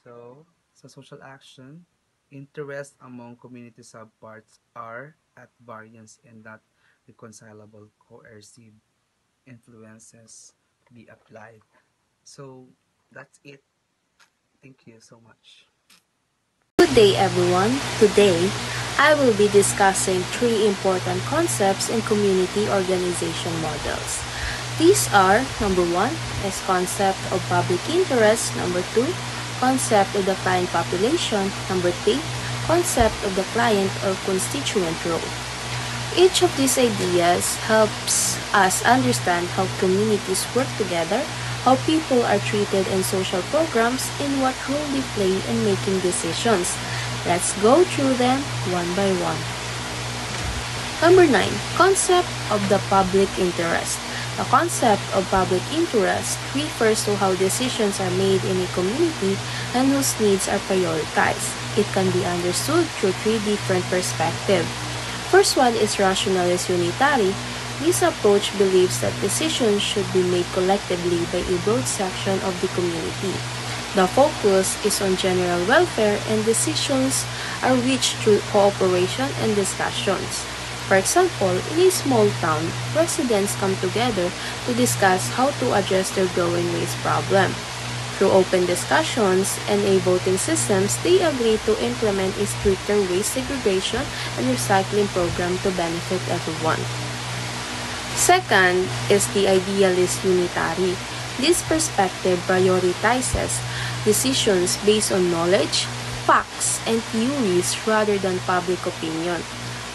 G: So sa social action, interests among community subparts are at variance and not reconcilable coercive influences be applied. So that's it. Thank you so much.
H: Good day everyone. Today, I will be discussing 3 important concepts in community organization models. These are, number 1 is concept of public interest, number 2, concept of the client population, number 3, concept of the client or constituent role. Each of these ideas helps us understand how communities work together, how people are treated in social programs, and what role they play in making decisions. Let's go through them one by one. Number 9, concept of the public interest. The concept of public interest refers to how decisions are made in a community and whose needs are prioritized. It can be understood through 3 different perspectives. First one is rationalis unitari, This approach believes that decisions should be made collectively by a broad section of the community. The focus is on general welfare and decisions are reached through cooperation and discussions. For example, in a small town, residents come together to discuss how to address their growing waste problem. Through open discussions and a voting systems, they agree to implement a stricter waste segregation and recycling program to benefit everyone. Second is the idealist unitary. This perspective prioritizes decisions based on knowledge, facts, and theories rather than public opinion.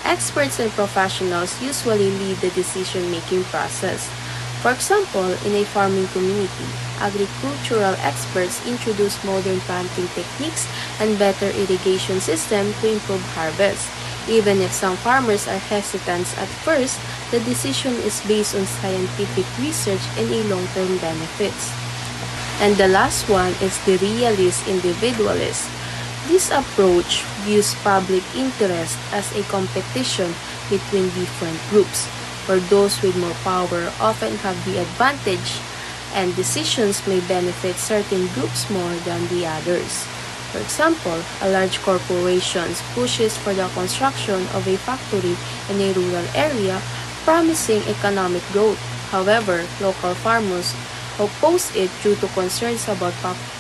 H: Experts and professionals usually lead the decision-making process. For example, in a farming community, agricultural experts introduce modern planting techniques and better irrigation systems to improve harvest. Even if some farmers are hesitant at first, the decision is based on scientific research and a long-term benefits. And the last one is the realist individualist. This approach views public interest as a competition between different groups, where those with more power often have the advantage and decisions may benefit certain groups more than the others. For example, a large corporation pushes for the construction of a factory in a rural area, promising economic growth. However, local farmers oppose it due to concerns about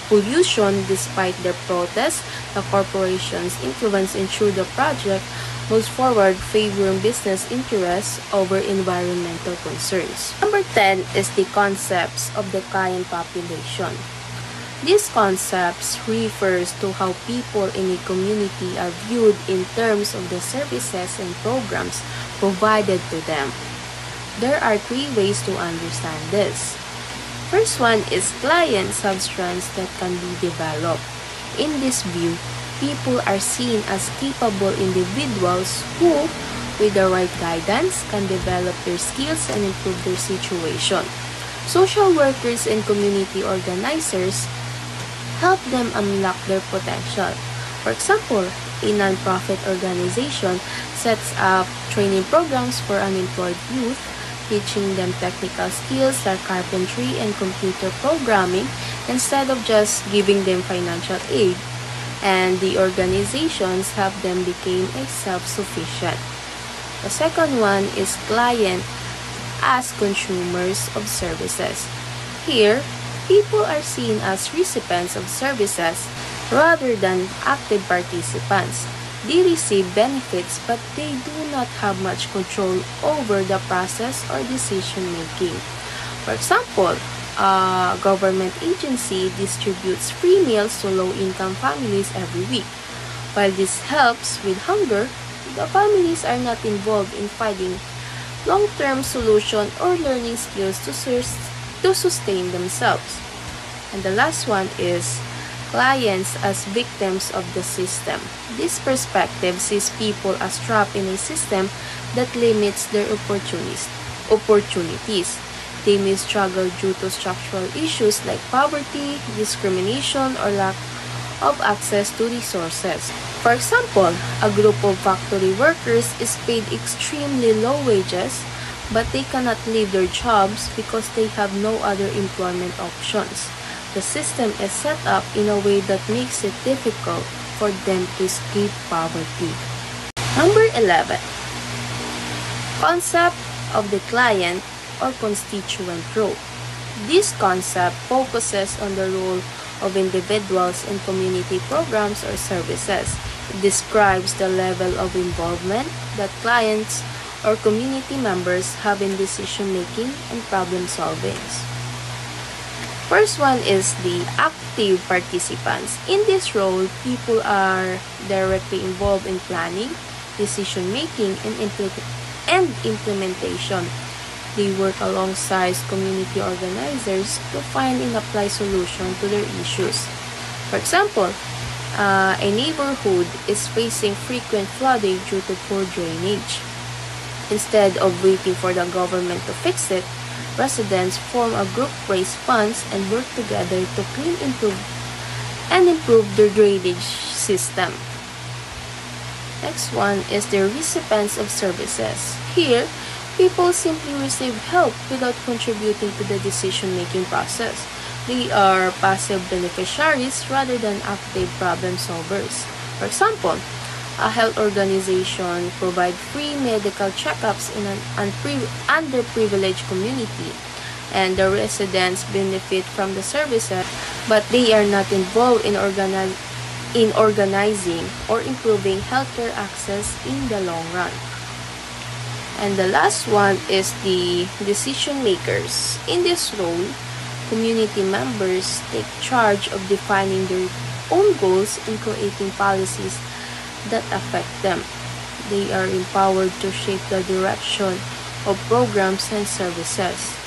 H: pollution. Despite their protests, the corporation's influence ensured the project moves forward, favoring business interests over environmental concerns. Number 10 is the concepts of the client population. These concepts refers to how people in a community are viewed in terms of the services and programs provided to them. There are 3 ways to understand this. First one is client substance that can be developed. In this view, people are seen as capable individuals who, with the right guidance, can develop their skills and improve their situation. Social workers and community organizers help them unlock their potential. For example, a non-profit organization sets up training programs for unemployed youth, teaching them technical skills like carpentry and computer programming instead of just giving them financial aid. And the organizations help them become self-sufficient. The second one is client as consumers of services. Here, people are seen as recipients of services rather than active participants. They receive benefits but they do not have much control over the process or decision making. For example, a government agency distributes free meals to low-income families every week. While this helps with hunger, the families are not involved in finding long-term solution or learning skills to sustain themselves. And the last one is clients as victims of the system. This perspective sees people as trapped in a system that limits their opportunities. They may struggle due to structural issues like poverty, discrimination, or lack of access to resources. For example, a group of factory workers is paid extremely low wages, but they cannot leave their jobs because they have no other employment options. The system is set up in a way that makes it difficult for them to escape poverty. Number 11. Concept of the client or constituent role. This concept focuses on the role of individuals in community programs or services. It describes the level of involvement that clients or community members have in decision-making and problem-solving. First one is the active participants. In this role, people are directly involved in planning, decision-making, and implementation. They work alongside community organizers to find and apply solutions to their issues. For example, a neighborhood is facing frequent flooding due to poor drainage. Instead of waiting for the government to fix it, residents form a group, raise funds, and work together to improve their drainage system. Next one is the recipients of services. Here, people simply receive help without contributing to the decision-making process. They are passive beneficiaries rather than active problem solvers. For example, a health organization provides free medical checkups in an underprivileged community, and the residents benefit from the services, but they are not involved in organizing or improving healthcare access in the long run. And the last one is the decision makers. In this role, community members take charge of defining their own goals and creating policies that affect them. They are empowered to shape the direction of programs and services.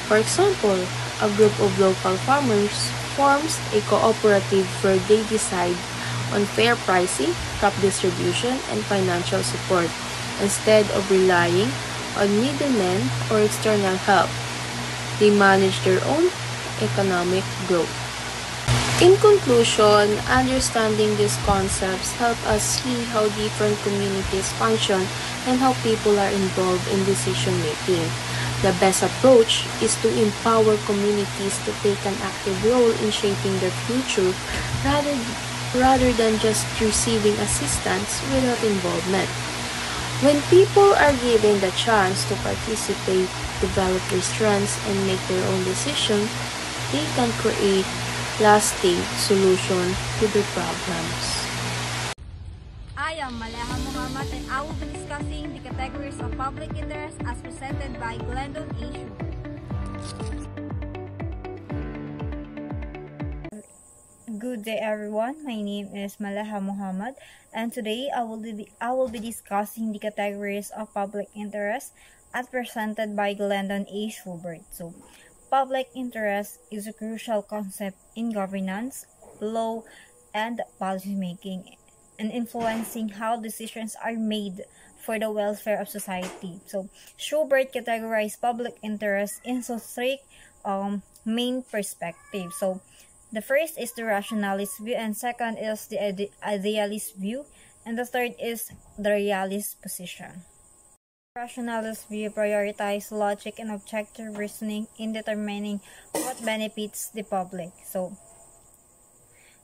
H: For example, a group of local farmers forms a cooperative where they decide on fair pricing, crop distribution, and financial support instead of relying on middlemen or external help. They manage their own economic growth. In conclusion, understanding these concepts help us see how different communities function and how people are involved in decision making. The best approach is to empower communities to take an active role in shaping their future rather than just receiving assistance without involvement. When people are given the chance to participate, develop their strengths, and make their own decisions, they can create lasting solution to their problems.
C: I am Maleha Muhammad and I will be discussing the categories of public interest as presented by Glendon A.
I: Good day everyone, my name is Maleha Muhammad and today I will be discussing the categories of public interest as presented by Glendon A. Schubert. So, public interest is a crucial concept in governance, law, and policymaking, and influencing how decisions are made for the welfare of society. So, Schubert categorized public interest into three main perspectives. So, the first is the rationalist view, and second is the idealist view, and the third is the realist position. Rationalist view prioritizes logic and objective reasoning in determining what benefits the public. So,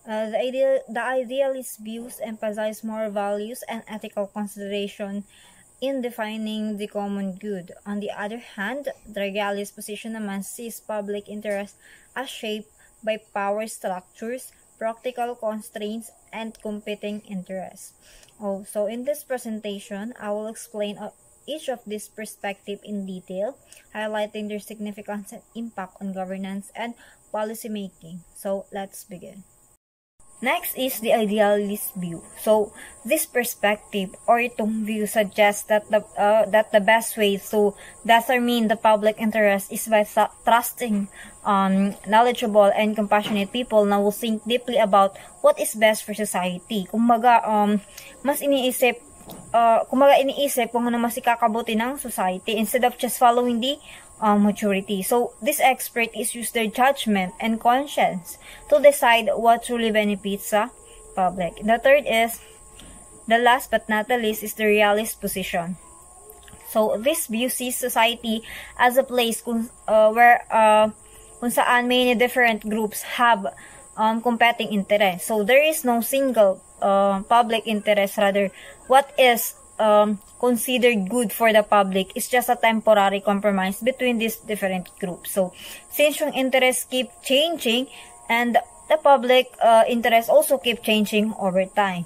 I: the idealist views emphasize moral values and ethical consideration in defining the common good. On the other hand, the realist position naman sees public interest as shaped by power structures, practical constraints, and competing interests. So in this presentation, I will explain each of these perspectives in detail, highlighting their significance and impact on governance and policymaking. So let's begin. Next is the idealist view. So this perspective or itong view suggests that the best way to determine the public interest is by trusting knowledgeable and compassionate people na will think deeply about what is best for society. Kumbaga iniisip kung ano mas ikakabuti ng society instead of just following the maturity. So, this expert is use their judgment and conscience to decide what truly benefits the public. The third is, the last but not the least, is the realist position. So, this view sees society as a place where kung saan many different groups have competing interests. So, there is no single public interest, rather, what is considered good for the public is just a temporary compromise between these different groups. So, since yung interests keep changing and the public interests also keep changing over time.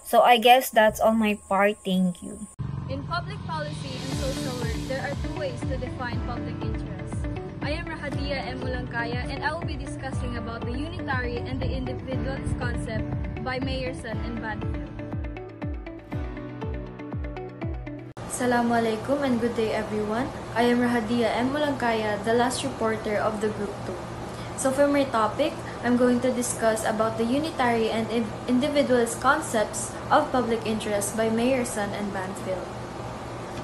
I: So, I guess that's all my part. Thank you.
D: In public policy and social work, there are two ways to define public interest. I am Rahadia M. Mulangkaya and I will be discussing about the unitary and the individualist concept by Meyerson and Banfield.
J: Assalamualaikum and good day everyone. I am Rahadia M. Mulangkaya, the last reporter of the Group 2. So for my topic, I'm going to discuss about the unitary and individualist concepts of public interest by Meyerson and Banfield.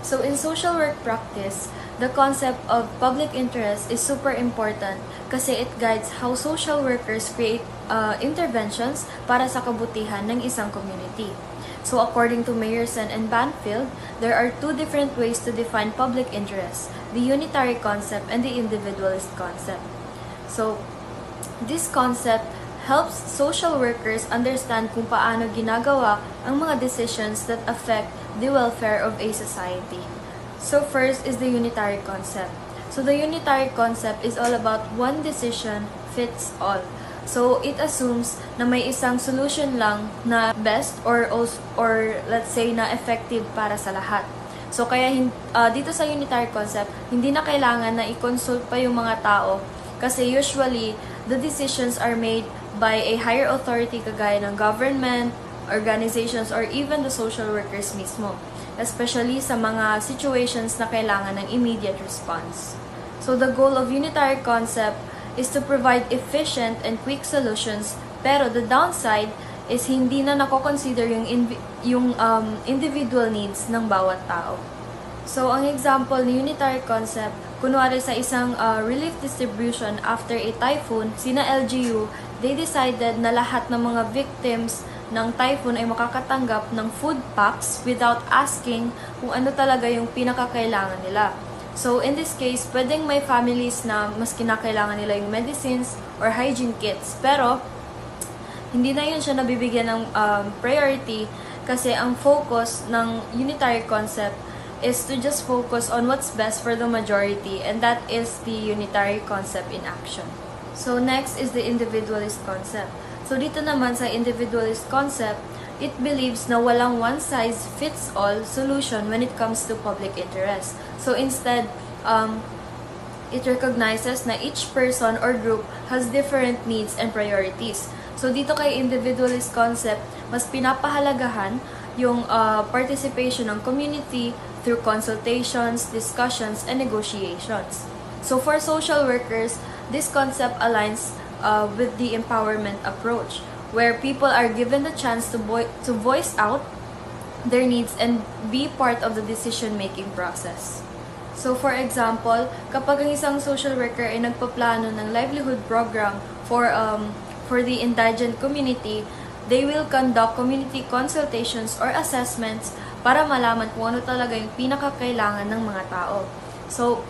J: So in social work practice, the concept of public interest is super important kasi it guides how social workers create interventions para sa kabutihan ng isang community. So according to Meyerson and Banfield, there are two different ways to define public interest, the unitary concept and the individualist concept. So this concept helps social workers understand kung paano ginagawa ang mga decisions that affect the welfare of a society. So first is the unitary concept. So the unitary concept is all about one decision fits all. So it assumes na may isang solution lang na best or let's say na effective para sa lahat. So kaya dito sa unitary concept, hindi na kailangan na i-consult pa yung mga tao kasi usually the decisions are made by a higher authority kagaya ng government, organizations, or even the social workers mismo, especially sa mga situations na kailangan ng immediate response. So the goal of unitary concept is to provide efficient and quick solutions, pero the downside is hindi na nako-consider yung individual needs ng bawat tao. So ang example ni unitary concept, kunwari sa isang relief distribution after a typhoon, sina LGU, they decided na lahat ng mga victims ng typhoon ay makakatanggap ng food packs without asking kung ano talaga yung pinakakailangan nila. So, in this case, pwedeng may families na mas kinakailangan nila yung medicines or hygiene kits. Pero, hindi na yun siya nabibigyan ng priority kasi ang focus ng unitary concept is to just focus on what's best for the majority, and that is the unitary concept in action. So, next is the individualist concept. So, dito naman sa individualist concept, it believes na walang one-size-fits-all solution when it comes to public interest. So instead, it recognizes na each person or group has different needs and priorities. So dito kay individualist concept, mas pinapahalagahan yung participation ng community through consultations, discussions, and negotiations. So for social workers, this concept aligns with the empowerment approach, where people are given the chance to voice out their needs and be part of the decision-making process. So for example, kapag ang isang social worker ay nagpaplano ng livelihood program for the indigent community, they will conduct community consultations or assessments para malaman kung ano talaga yung pinakakailangan ng mga tao. So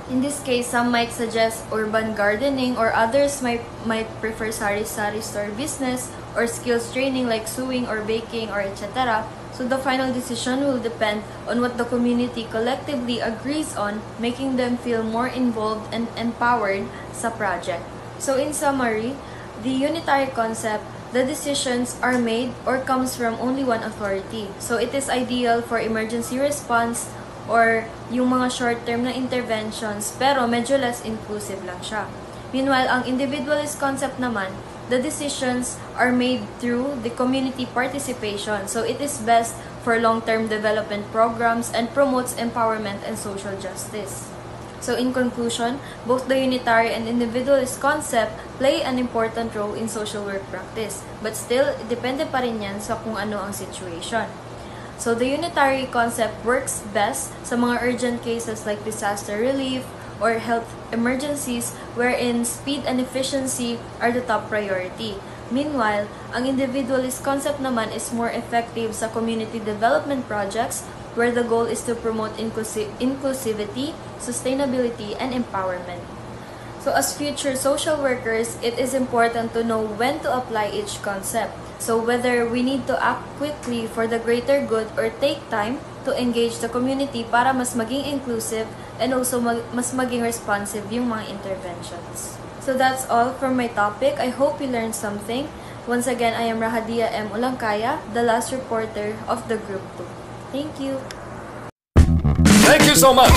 J: in this case, some might suggest urban gardening, or others might prefer sari-sari store business or skills training like sewing or baking or etc. So the final decision will depend on what the community collectively agrees on, making them feel more involved and empowered sa project. So in summary, the unitary concept, the decisions are made or comes from only one authority. So it is ideal for emergency response or yung mga short-term na interventions, pero medyo less inclusive lang siya. Meanwhile, ang individualist concept naman, the decisions are made through the community participation. So it is best for long-term development programs and promotes empowerment and social justice. So in conclusion, both the unitary and individualist concept play an important role in social work practice. But still, depende pa rin yan sa kung ano ang situation. So the unitary concept works best sa mga urgent cases like disaster relief or health emergencies wherein speed and efficiency are the top priority. Meanwhile, ang individualist concept naman is more effective sa community development projects where the goal is to promote inclusivity, sustainability, and empowerment. So as future social workers, it is important to know when to apply each concept. So whether we need to act quickly for the greater good or take time to engage the community para mas maging inclusive and also mas maging responsive yung mga interventions. So that's all for my topic. I hope you learned something. Once again, I am Rahadia M. Ulangkaya, the last reporter of the Group 2. Thank you.
K: Thank you so much.